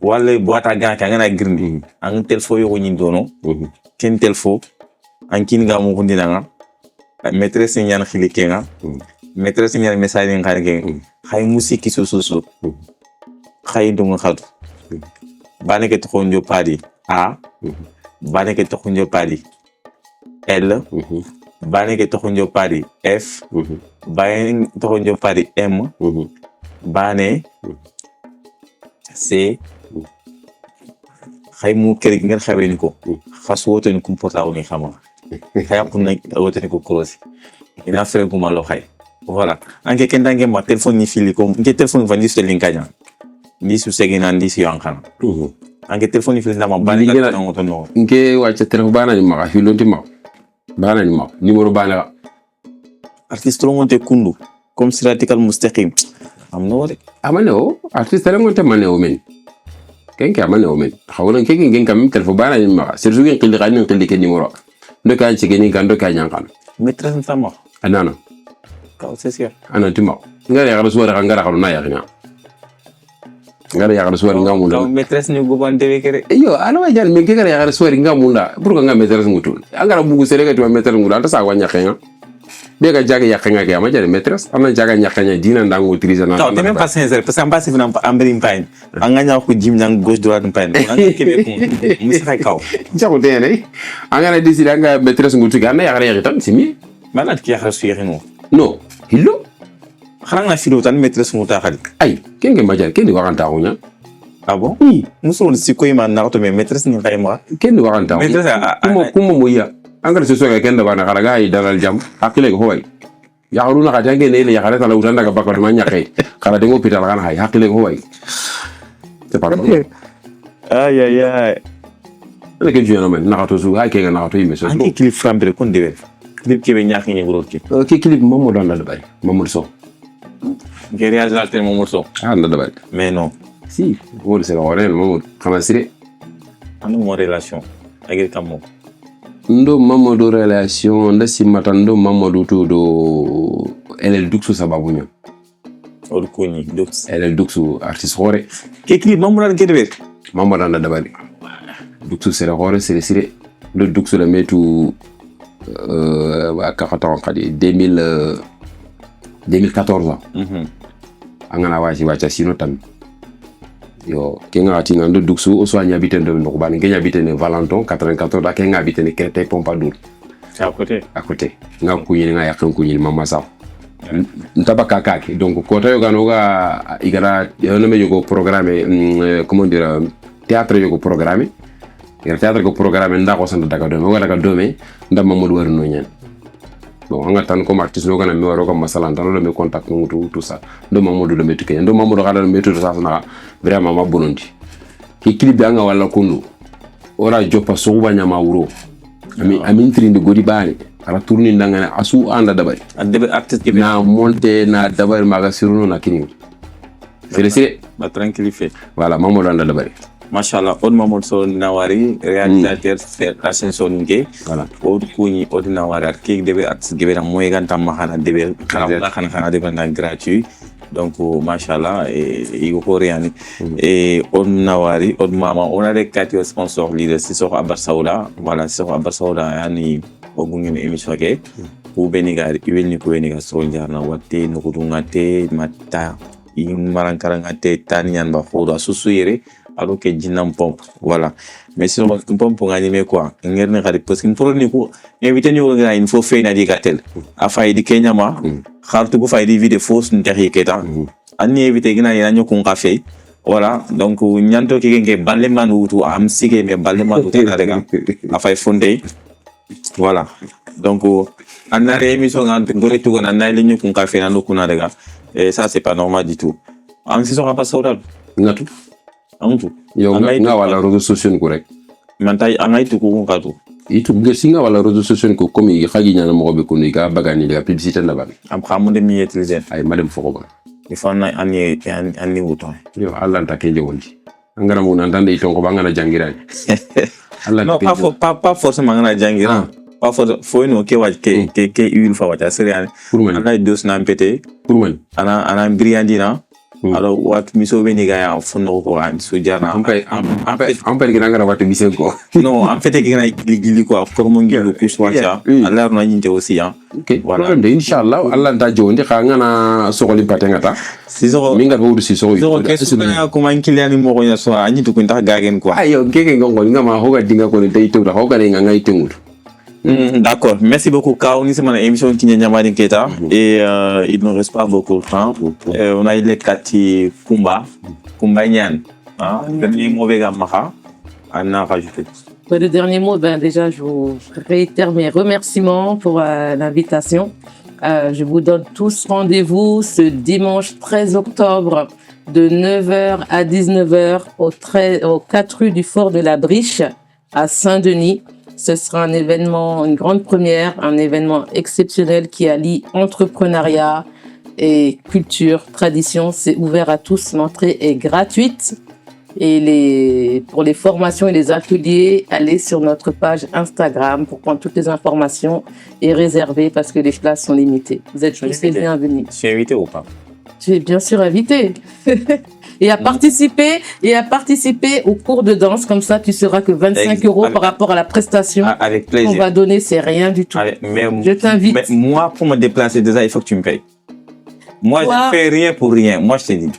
wala boîte ga ka ngana girni an telfo yo ni dono ken telfo an kin ga mo kundina nga maîtresse ñan khili kenga maîtresse ñan message ni kharge khay musiki sususu khay dungu khadu bane ke tokhonjo padi a bane ke tokhonjo padi L bane ke tokhonjo padi F bane tokhonjo padi M bane C khay mu kere ngeen xawé ni ko xass woto ni comporta ni xama khay ko nak woto ni ko cross ina fere ko malo khay voilà anke kendange ma téléphone ni fili ko nge téléphone va ni se linkanya ni su segina ndi si yankana anke telefoni fili na mabani ka ngoto no nke wacha telefon bana ni ma hilonti ma bana ni ma numéro bana artiste lo monte kundu comme siratikal mustaqim am no wala amane artiste la ngonte mane o men kenke amane o men xawna kenke ngen kam telefon bana ni ma c'est jogi qili qani qili ke numéro ndo ka ci geni kan ndo ka nyankan maîtresse sama anana ka c'est sûr anantima ngara ya rasul ra ngara xaluna ya ngara ngara ya rasul ngamunda maîtresse ni goban dewe kere yo ana wa jan men ngara ya rasul ngamunda pour nga maîtresse ngutul angara bugu serega to maîtresse ngula ta sa wa nyakenga be ga jaga yakenga ke ama jare maîtresse ana jaga nyakanya dina ndango utiliser na non t'es même pas sincère parce que ambasi fina ambering pain anganya ko jim nang gauche droite pain anga kebe ko misray kaw jago tene angara décider anga maîtresse ngutul anga ya ya tan simi malade ki ya rasul yino no hillo xana na filo tan maîtresse nguta khali ay kenge majal kendi waranta hunya ah bon oui musul sikoy man na to mais maîtresse ni khayma kendi waranta maîtresse kuma moya angara so soga kenda bana khara ga dalal jam hakile ko hoy ya haruna ka jange ne ya khara tala utanda ka bakko ma nyakay khara de hôpital kana hay hakile ko hoy c'est pas normal ay ay ay le ke jeno men na to su hay ke na to yime so anki clip frambre kon dewe clip kebe nyaki ni gros clip ke clip momo don la bari momo so ke réalisateur mo morso ah na bari mais non si wol c'est orel momo kama sire anu mo relation avec kamo ndo mamadou relation nda simata ndo mamadou to do elel duksu sababu nyo od koni dux elel duksu artiste hore ke clip mamadou ke dewe mamadou nda bari duksu sere hore sire ndo duksu la metu ka khata qadi 2014 angana wacha sino tam yo kenga atinga ndo duksu o so anya bitende ndo ko ban ngenya bitene Valenton 94 da kenga bitene Créteil Pompadour c'est à côté nga kunyi nga yakon kunyi mama saw ntaba kakaki donc ko tayo gano ga igara no me yogo programme comment dire théâtre yogo programme il théâtre ko programme nda ko sanda daga do me wala ka do me nda mamadou war no nyen bon nga tan comme artiste no gana mi waro ko masalan tan lo me contact ngutu tout ça ndo mamadou le metu ndo mamadou gala le metu ça na vraiment ma bonondi ki clip nga wala kundu ora jopa so banya mawuro ami trinde godi bani ala tourni ndanga asu anda dabari ande artiste ke na monte na dabari maga siruno na kini c'est ba tranquille fait voilà mamadou anda dabari machallah on mamadou so nawari réalisateur fait ascension nge voilà od kuni od nawari arki debe artiste gebe na moy ganta mahana debe khana debe na gratuit donc machallah et ko réani et on nawari od mama on a des quatre sponsors leader c'est sur Abarsaoula voilà sur Abarsaoula yani ogungin émission ke ou benigari iwelni ko beniga so jarna watte no ko dungate matta in marankarangate tanian ba khodo susuyere alors que jinam pompe voilà mais sinon pompe pour animer quoi ngerne khari parce que pour ni ko invité ni ko il faut faire na digatel afa di Kenya ma khartu ko fay di vidéo fausse ndari keta anni invité gina ya nyoko café voilà donc nyanto ki ngé balle man wutu am sige me balle man wutu na rega afa fondé voilà donc anna émission ngant ngore tu gona na ligne ko café na nokuna rega et ça c'est pas normal du tout en si so pas saural ngatu antu yo nga wala réseaux sociaux ko rek man tay angay tu ko ngatu itu ngesinga wala réseaux sociaux ko comme i xagi ñana mo be ko ni ga bagani la publicité na ban am xam de mi utiliser ay madem foko ba il faut na ani wuton yo Allah ta ke jewonji ngara mo nan tande iton ko ba ngana jangirani Allah non pas forcément ngana jangira pas forcément faut no ke waj ke huile fa wata seriane pour man ana dos na pété pour man ana briandina alors wat miso be ni ga ya fondo ko an su jarna en fait gina ngara watu bisen ko non en fait gina ligili ko pour mo ngi ko swatcha Allah na nyinte aussi hein ok problème de inshallah Allah ta jondi xa ngana sokoli patengata si so minga ko si so ke su na ko man kiliani mo ko ya so anyi to ko nda gagen quoi ayo keke ngongo ngama hoga dinga ko ni tayto da hoga ni ngai tengudu. D'accord, merci beaucoup Kao. Nous sommes dans l'émission qui Nyamadi Keta et il ne reste pas beaucoup de temps. On a eu les Kati Kumba Nyan. Le dernier mot Maha, on a rajouté. Le dernier mot, déjà, je vous réitère mes remerciements pour l'invitation. Je vous donne tous rendez-vous ce dimanche 13 octobre de 9h à 19h au 4 rue du Fort de la Briche à Saint-Denis. Ce sera un événement, une grande première, un événement exceptionnel qui allie entrepreneuriat et culture, tradition. C'est ouvert à tous, l'entrée est gratuite. Et pour les formations et les ateliers, allez sur notre page Instagram pour prendre toutes les informations et réserver parce que les places sont limitées. Vous êtes tous les bienvenus. Tu es invité ou pas? Tu es bien sûr invité. Et à participer au cours de danse, comme ça tu sauras que 25 € par rapport à la prestation avec plaisir. qu'on va donner, c'est rien du tout. Je t'invite. Mais moi, pour me déplacer déjà, il faut que tu me payes. Moi, je ne fais rien pour rien. Moi, je te dis.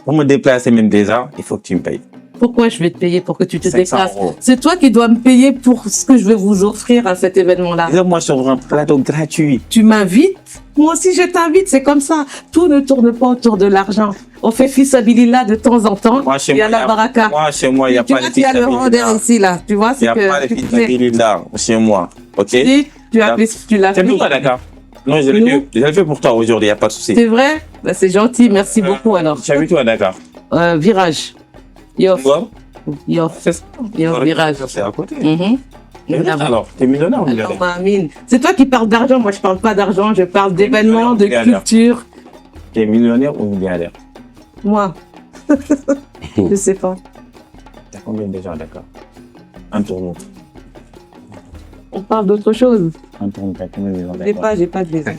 Pour me déplacer même déjà, il faut que tu me payes. Pourquoi je vais te payer pour que tu te déplaces? C'est toi qui dois me payer pour ce que je vais vous offrir à cet événement-là. Moi, je suis sur un plateau gratuit. Tu m'invites, moi aussi je t'invite, c'est comme ça. Tout ne tourne pas autour de l'argent. On fait fisabilillah de temps en temps. Moi, chez il y a la baraka. Moi, chez moi, il n'y a pas de fisabilillah. Tu vois, il y a le rondeur ici, là. Tu vois, il n'y a pas de fisabilillah chez moi. Ok? Si, tu l'as fait. C'est toi, d'accord? Non, je l'ai fait pour toi aujourd'hui, il n'y a pas de souci. C'est vrai? Ben, c'est gentil, merci beaucoup alors. Tu as vu toi, d'accord? Virage. Yo, virage. C'est à côté. Alors, t'es millionnaire ou milliardaire? C'est toi qui parles d'argent, moi je parle pas d'argent, je parle d'événements, de culture. T'es millionnaire ou milliardaire? Moi, je sais pas. T'as combien déjà, d'accord? Un tournoi. On parle d'autre chose. Un tournoi, t'as combien déjà? J'ai pas de maison.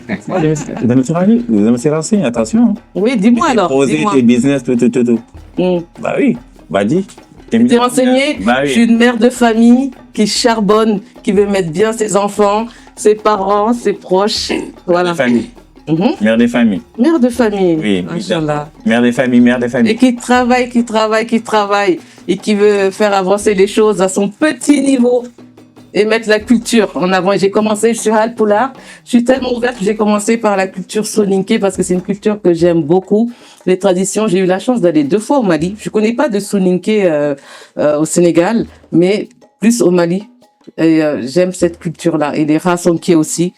Vous me serez renseigné, attention. Oui, dis-moi alors. Poser tes business, tout. Bah oui, bah dis. T'es renseigné? Bah oui. Je suis une mère de famille qui charbonne, qui veut mettre bien ses enfants, ses parents, ses proches. Voilà. Mère de famille. Mère de famille. Oui, Inch'Allah. Mère de famille. Et qui travaille. Et qui veut faire avancer les choses à son petit niveau. Et mettre la culture en avant. J'ai commencé, je suis Alpoula. Je suis tellement ouverte que j'ai commencé par la culture soninké parce que c'est une culture que j'aime beaucoup. Les traditions, j'ai eu la chance d'aller 2 fois au Mali. Je connais pas de soninké au Sénégal, mais plus au Mali. Et j'aime cette culture-là. Et les Rasonké aussi.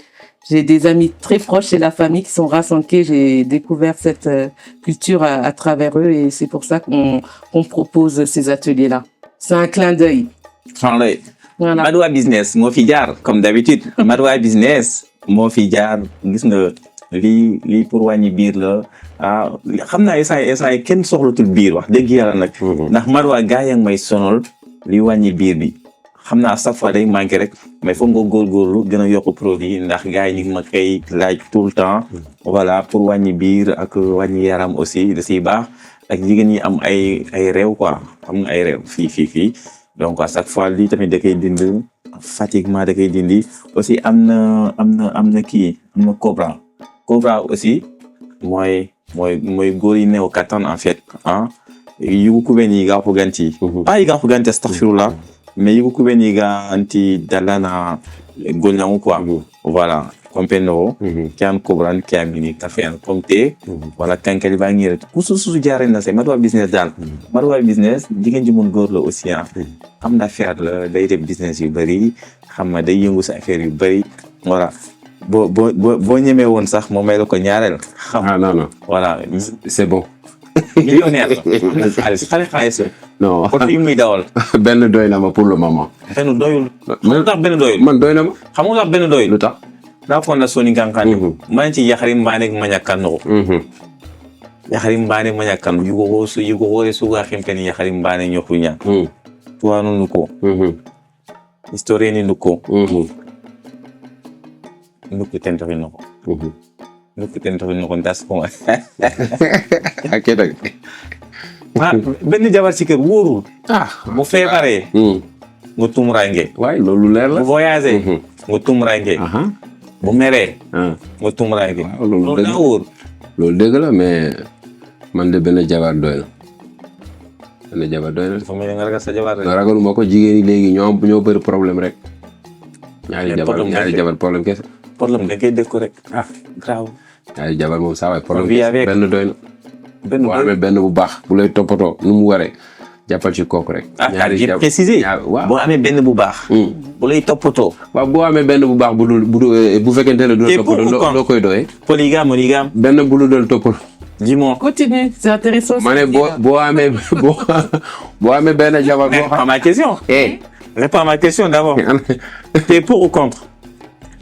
J'ai des amis très proches et la famille qui sont Rasonké. J'ai découvert cette culture à travers eux et c'est pour ça qu'on propose ces ateliers-là. C'est un clin d'œil. Voilà. Madoua Business, mon fidjar, comme d'habitude. Madoua Business, mon fidjar, gis nga li pour wàññi biir la xam naa instant kenn soxlatul biir wax dëgg yàlla nag ndax Madoua gaa yaa ngi may sonal li wàññi biir bi xam naa chaque fois day manqué rek mais foog nga góorgóorlu gën a yokk produit ndax gaa yi ñu ma koy laaj tout le temps voilà pour wàññi biir ak wàññi yaram aussi da siy baax ak jigéen ñi am ay réew quoi xam nga ay réew fii donc à chaque fois lii tamit da koy dindi fatiguement da koy dindi aussi am na Cobra aussi mooy góor yi néew kattan en fait yigu kubeni ga fuganti pas yiga fuganti astaghfirullah mais yigu kubeni ga anti dalana golnyangu quoi voilà compeno kian Cobra kian mini café en pomté voilà kankali ba ngire kususu jaare na say Madoua Business dal Madoua Business jigéen ji mun góor la aussi am na affaire la day def business yu bari xam nga day yëngu sa affaire yu bari voilà boo ñemee woon sax moo may la ko ñaareel non voilà c'est bon millionnaire la xaalis non oto yu muy dawal benn doy na ma pour le moment. benn doyul xam nga tax benn doyul man doy na ma. xam nga tax benn doyul lu tax. daa foog na soni kankan man ci yaxari mbaane mañakan no yaxari mbaane mañakan yugo hore suga khimpeni yaxari mbaane nyokunya tuwanu nuko historien ni nuko nuko tentori nuko nuko tentori nuko das ko akeda benn jabar ci kër wóorul bu feebaree nga tumuraange waay loolu leer la. bu voyagé nga tumuraange bu meree nga tumuraange loolu daa wóor loolu dëgg la mais man de benn jabar doy na. benn jabar doy na. dafa mel ni nga ragal sa jabar rek. ragaluma ko jigéen ñi léegi ñoo bëri problème rek. ñaari jabar problème kese. problème da ngay dégg ko rek grave. ñaari jabar moom saa waay problème vie kese avec. benn doy na. boo amee benn bu baax bu lay toppatoo nu mu waree jàppal ci kooku rek. ñaari précisé waaw boo amee benn bu baax. bu lay toppatoo. waaw boo amee benn bu baax bu fekkente ne du la toppatoo loo koy doyee. polygame monogame. benn bu lu doon toppatoo. Dis-moi. Continue, c'est intéressant. ma ne boo amee benn jabar boo Réponds à ma question. Réponds à ma question d'abord. T'es pour ou contre?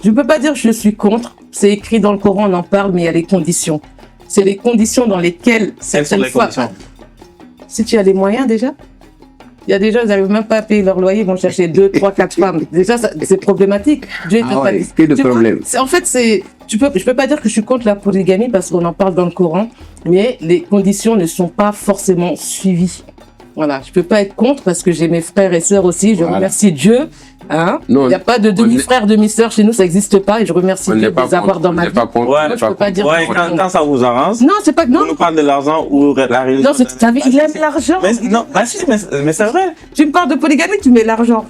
Je ne peux pas dire que je suis contre. C'est écrit dans le Coran, on en parle, mais il y a les conditions. C'est les conditions dans lesquelles certaines fois. Si tu as les moyens déjà. Il y a des gens, ils n'arrivent même pas à payer leur loyer, ils vont chercher 2, 3, 4 femmes. Déjà, c'est problématique. Dieu ah ouais, c'est de problème. En fait, je peux pas dire que je suis contre la polygamie parce qu'on en parle dans le Coran, mais les conditions ne sont pas forcément suivies. Voilà, je peux pas être contre parce que j'ai mes frères et sœurs aussi. Je remercie Dieu. Hein? Il n'y a pas de demi-frère, demi-sœur chez nous, ça n'existe pas et je remercie Dieu de les avoir dans ma vie. Ouais, je peux pas dire. Ouais, quand ça vous arrange. Non, c'est pas. Non. On nous parle de l'argent ou la religion. Non, c'est ta vie. Il aime l'argent. Non, mais c'est vrai. Tu me parles de polygamie, tu mets l'argent.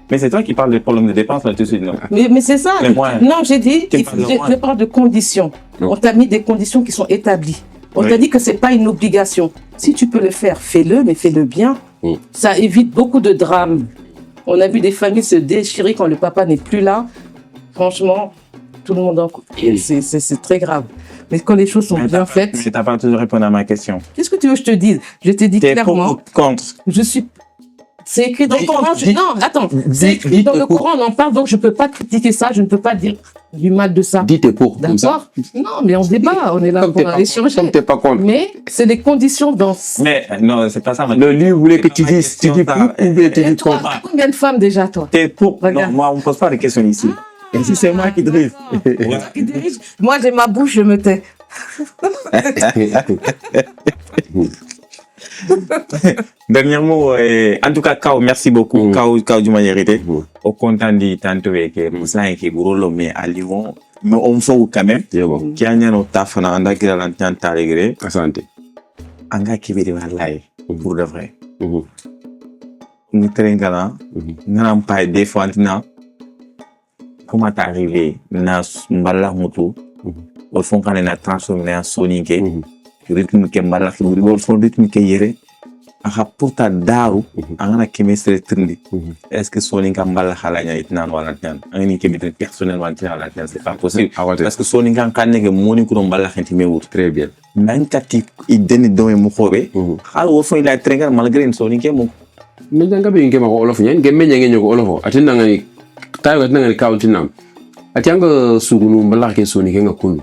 Mais c'est toi qui parles des problèmes de dépenses là tout de suite, non? Mais c'est ça. Non, j'ai dit. Je parle de conditions. Non. On t'a mis des conditions qui sont établies. On t'a dit que c'est pas une obligation. Si tu peux le faire, fais-le, mais fais-le bien. Ça évite beaucoup de drames. On a vu des familles se déchirer quand le papa n'est plus là. Franchement, tout le monde en couple. C'est très grave. Mais quand les choses sont bien faites. Mais t'as pas toujours répondu à ma question. Qu'est-ce que tu veux que je te dise? Je t'ai dit clairement. T'es pour ou contre? Je suis. C'est écrit dans le Coran. Non, attends. C'est écrit dans le Coran, on en parle, donc je peux pas critiquer ça. Je ne peux pas dire du mal de ça. Dis t'es pour. D'accord? Non, mais on débat. On est là pour échanger. Comme t'es pas contre. Mais c'est les conditions dans. Mais non, c'est pas ça. Le livre voulait que tu dises pour ou bien tu dis contre. Combien de femmes déjà, toi? T'es pour. Regarde. Non, moi, on me pose pas de questions ici. Et si c'est moi qui dirige. Moi, j'ai ma bouche, je me tais. Dernier mot, en tout cas, Kao, merci beaucoup. Kao du Maniérité. Au content de tanto avec Moussin et Gurolo, mais à Lyon, mais on faut quand même. Qui a un taf, on a un agréable entente à l'égret. Asante. Un gars qui veut dire l'ail, pour de vrai. Nous traînons, nous n'avons pas des fois, comment t'es arrivé, na mbala moto, au fond, quand on a transformé en sonique, rythme ke mbala khiburi bol fon rythme ke yere aka pourta daru angana chemistry trindi est-ce que soninka mbala khala nya itnan wala tan angani chemistry personnellement tan wala tan c'est pas possible parce que soninka kanne moni ko mbala khanti mewut Très bien. nan kati ideni do mu khobe khal wo fon ila trengar malgré soninke mo Mais janga be ngema ko olof nyen ngemme nyen nyoko olofo atinda ngani tayo atinda ngani kauntinam atianga sugunu mbala ke soninke ngakunu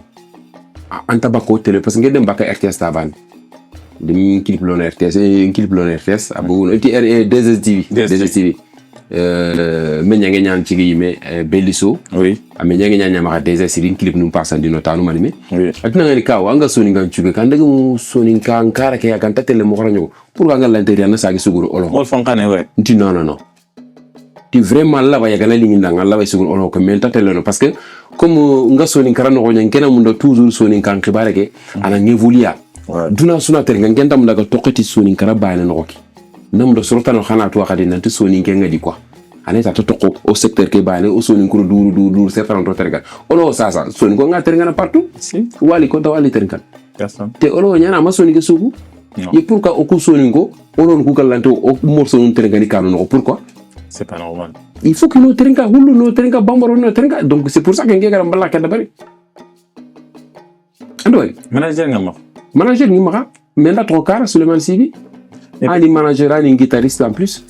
anta bako télé parce que ngedem baka RTS taban dim clip lon RTS clip lon RTS abu no ti DSTV menya nyan ci yime Beliso oui amenya nyan ma DSTV din clip num passandi no tanu manime oui atna ngani kaw anga soni ngan ciuga kan daga mu soni kan kara ke kan télé mo xoranyo pour nga l'intérieur na sagi suguru olo mol fon kané ouais nti non ti vraiment la ba yagala li nda ngala ba suguru olo ko mel tatelo no parce que comme nga soni karano ko nyen kena mun do toujours soni kan khibare ke ana ngevolia duna suna ter nga ngenta mun daga tokati soni kara baane no ki nam do sorta no khana to khadi nanti soni ke ngadi quoi ane ta toko au secteur ke baane o soni ko duru certain to terga olo sasa soni ko nga ter nga na partout si wali ko wali ter kan personne te olo nyana ma soni ke sugu et pourquoi o ko soni ko olo ko kalante o morso non ter nga ni kanu no pourquoi c'est pas normal. Il faut que nous trinka hulu no trinka bambaro no trinka donc c'est pour ça que ngega mbala ka dabari andoy Manager nga ma manager ni maka mais là trop car Suleiman Sibi ani manager ani guitariste en plus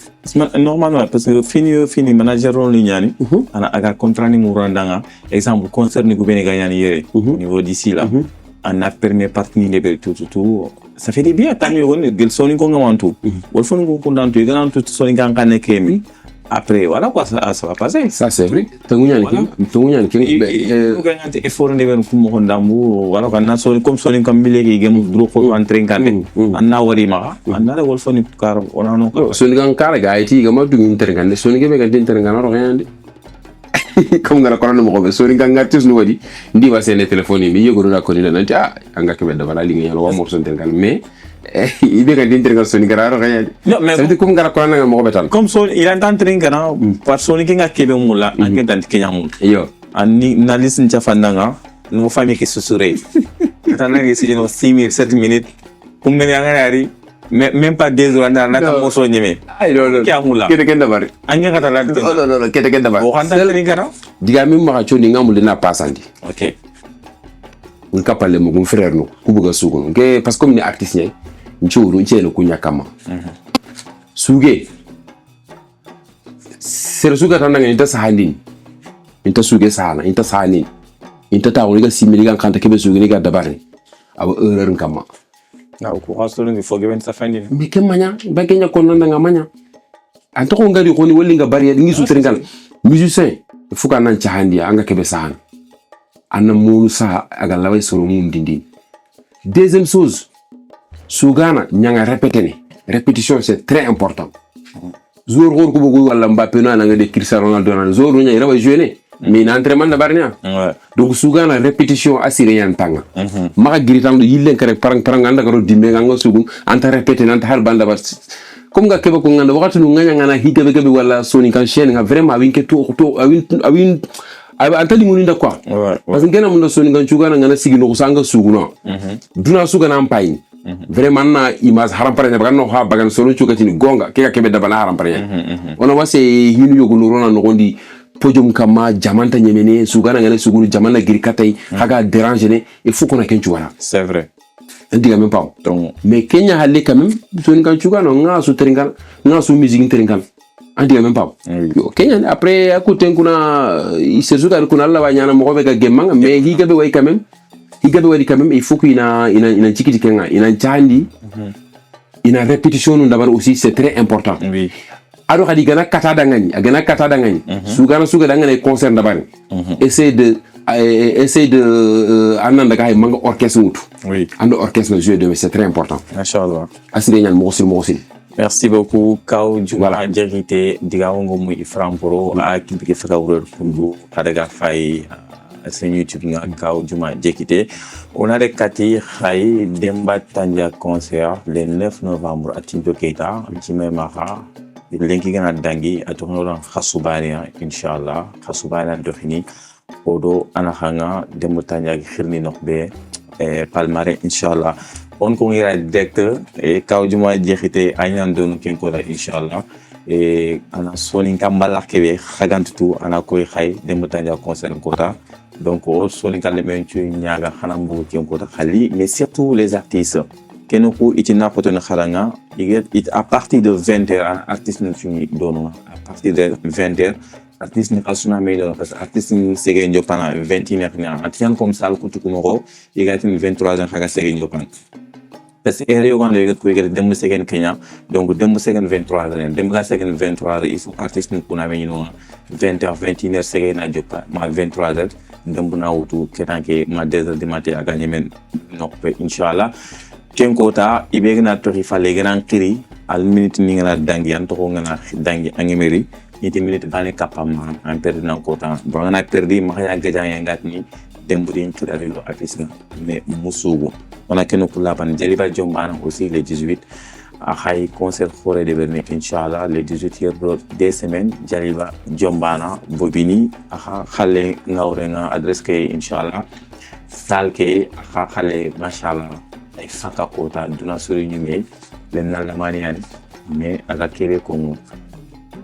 normalement parce que fini manager on lignani ana aga contrat ni murandanga exemple concert ni gubene gagnani yere au niveau d'ici là on a permis partenaire level tout ça fait des bien tant mieux gel soni ko ngamantu wol fon ko kondantu e ganantu soni kan kan kemi après voilà quoi ça va passer ça c'est vrai tangunyani ki gagante effort level ko mo ndambu voilà kan na soni comme soni kam bilegi gem dro ko entrain kan anna wari ma anna wol foni kar ona no soni kan kala ga iti ga madu inter kan soni ge be ga inter kan ro gande comme ngara ko no mo be soni kan ngatis no wadi ndi wa sene téléphone mi yego na ko ni nanti anga ke be da bala li ngi yalo wa mo son kan mais il ga dinter kan soni gara ro gande non mais ça veut dire comme ngara ko na mo be tan comme son il est entrain kan par soni ki nga kebe mula anke dan kenya mul yo ani na listen cha fandanga no famille ki susure tana ngi si no 6 minutes 7 minutes kum ngani ngari même pas 2 jours na ta mo so nyeme ay do ki amula kete ken dabari anya kata la non kete ken dabari o khanta ni gara diga mi ma choni ngamul na passandi ok un kapale mo gun frère no ku buga sugo ke parce que comme ni artiste ñay nchuru nchelo kunya kama suge ser suga tan nga inta sahandin inta suge sahana inta sahanin inta tawo ga simili ga kanta kebe suge ni ga dabari aba erreur kama na ko hasolo ngi foge ben sa fandi mi ke manya ba kenya ko nanda nga manya anta ko ngari ko ni woli nga bari ngi su tringal musicien fuka nan chahandi anga kebe sahana anna monu sa aga laway soro mum dindi deuxième chose sugana nyanga répétition c'est très important jour ko bugu wala Mbappé na nga de Cristiano Ronaldo na jour nya ira jouer mais na entraînement da barnya donc sugana répétition assuré yan tanga maka giritam do yillen kare parang anda ko dimbe nga sugun anta répéter nanta har banda bar comme nga kebe ko nganda wakati nu nganya ngana higabe wala soni kan chaîne nga vraiment winke to awin antali muninda quoi parce que ngena mun soni kan chugana ngana sigino ko sanga suguno duna sugana ampayin vraiment na image haram pare ba no ha bagan solo chugati ni gonga ke kebe da bana haram pare ona wase hinu yogo no rona no gondi podium kama jamanta nyemene sugana ngana sugunu jamana girikatay haga déranger ne il faut qu'on a kenchu wala c'est vrai ndiga même pas donc mais Kenya halle quand même soni kan chugana nga su teringal nga su musique teringal andiga même pas yo Kenya après akuten kuna isezuka kuna alla wanyana mo be ga gemanga mais higa be way quand même il faut qu'il ina chikiti kenga ina chandi ina répétition d'abord aussi c'est très important oui ado khadi gana kata dangani suga dangani concert d'abord essayer de ananda ga manga orchestre mutu oui ando orchestre jouer de c'est très important machallah asire nyan mo aussi. Merci beaucoup Kaw Diouma Diakité diga wongo muy framporo a kibike faka wuro kundu adaga fay sen YouTube nga Kaw Diouma Diakité on a rekati khay Demba Tanja concert le 9 novembre à Tinto Keita Jimemara lenki gana dangi atono khasubani inshallah khasubani dokhini odo anahanga Demba Tanja khirni nokbe palmarès inshallah on ko ngira directeur e Kaw Diouma Diakité aynan don ken ko la inshallah e ana soni kambala kebe khagantu ana koy khay Demba Tanja concert kota donc o soni kale men tu nyaga khanambu ken kota khali mais surtout les artistes kenoko itina potona kharanga it à partir de 20h artiste ne fini dono à partir de 20h artiste ni kasuna medo parce que artiste ni segen jopana 21h ni atian comme ça ko tukumoro igatin 23h khaga segen jopan parce que area on le ko igere dem segen Kenya donc dem segen 23h dem ga segen 23h il faut artiste ni kuna menino 20h 21h segen na jopa ma 23h dem na wutu ketanke ma 2h du matin a gagner men no inshallah ken kota ibegna to fale gran kiri al minute ni ngana dangi an to ngana dangi angemeri niti minute bane kapama en perdant kota bon ngana perdi ma ya gaja yangat ni dembudi nkiri lo afisna mais musugo on a ken ko laban jaliba jombana aussi le 18 a hay concert forêt de Berni inshallah le 18 des semaines jaliba jombana bobini a khale ngawrenga adresse ke inshallah salke a khale mashallah ay faka kota duna sori nyume len na la maniani mais aga kere ko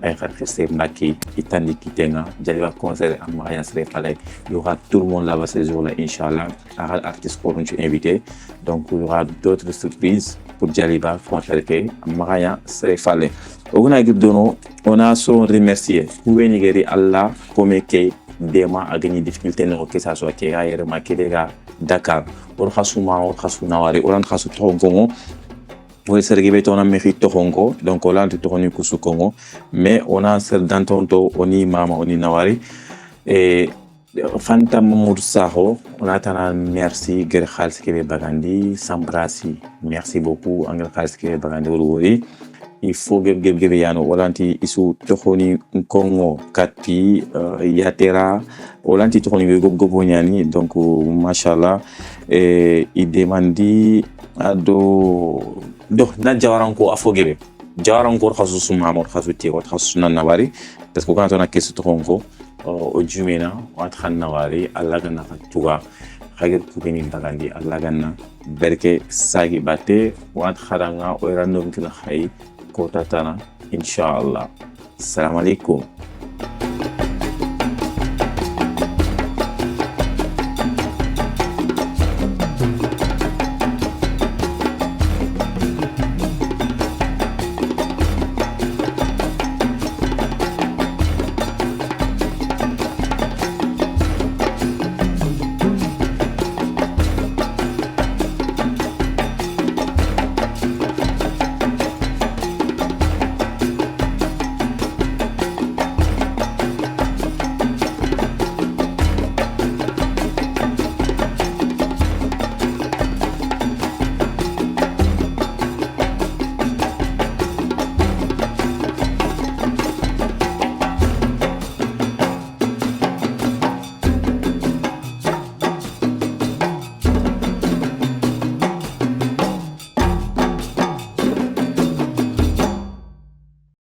ay xarxiste Mbacké itandi kitenga Jaliba concert en Magayan Sere Falay. Il y aura tout le monde là-bas ces jours-là, Inch'Allah. Artistes seront invités. Donc, il y aura d'autres surprises pour Jaliba concert en Magayan Sere Falay. On a souvent remercié pour venir Allah comme que dema a gagné difficulté que ça soit qu'il y a remarqué les gars Dakar. On a souvent nawari, on a souvent Congo. Oui, c'est vrai qu'on a mérité Congo, donc on a tout tourné pour ce Congo, mais on a certains tonto, on y mama, on y nawari et Fanta Mamoudou Saho, on a tant merci Gerkhal Skebe Bagandi, Sambrasi, merci beaucoup Gerkhal Skebe Bagandi Wori. Il faut que yano walanti isu tokhoni Congo kati yatera walanti tokhoni gobonyani donc machallah et il demandi ado na jawaranko afogebe jawaranko khasu mamor khasu ti ko khasu nanawari parce que quand on a kesu tokhonko o jumena wa khanawari Allah gana tuga khagir kubeni bagandi Allah gana berke sagi bate wa kharanga o random kina khay ko tatana inshallah. Assalamu alaikum.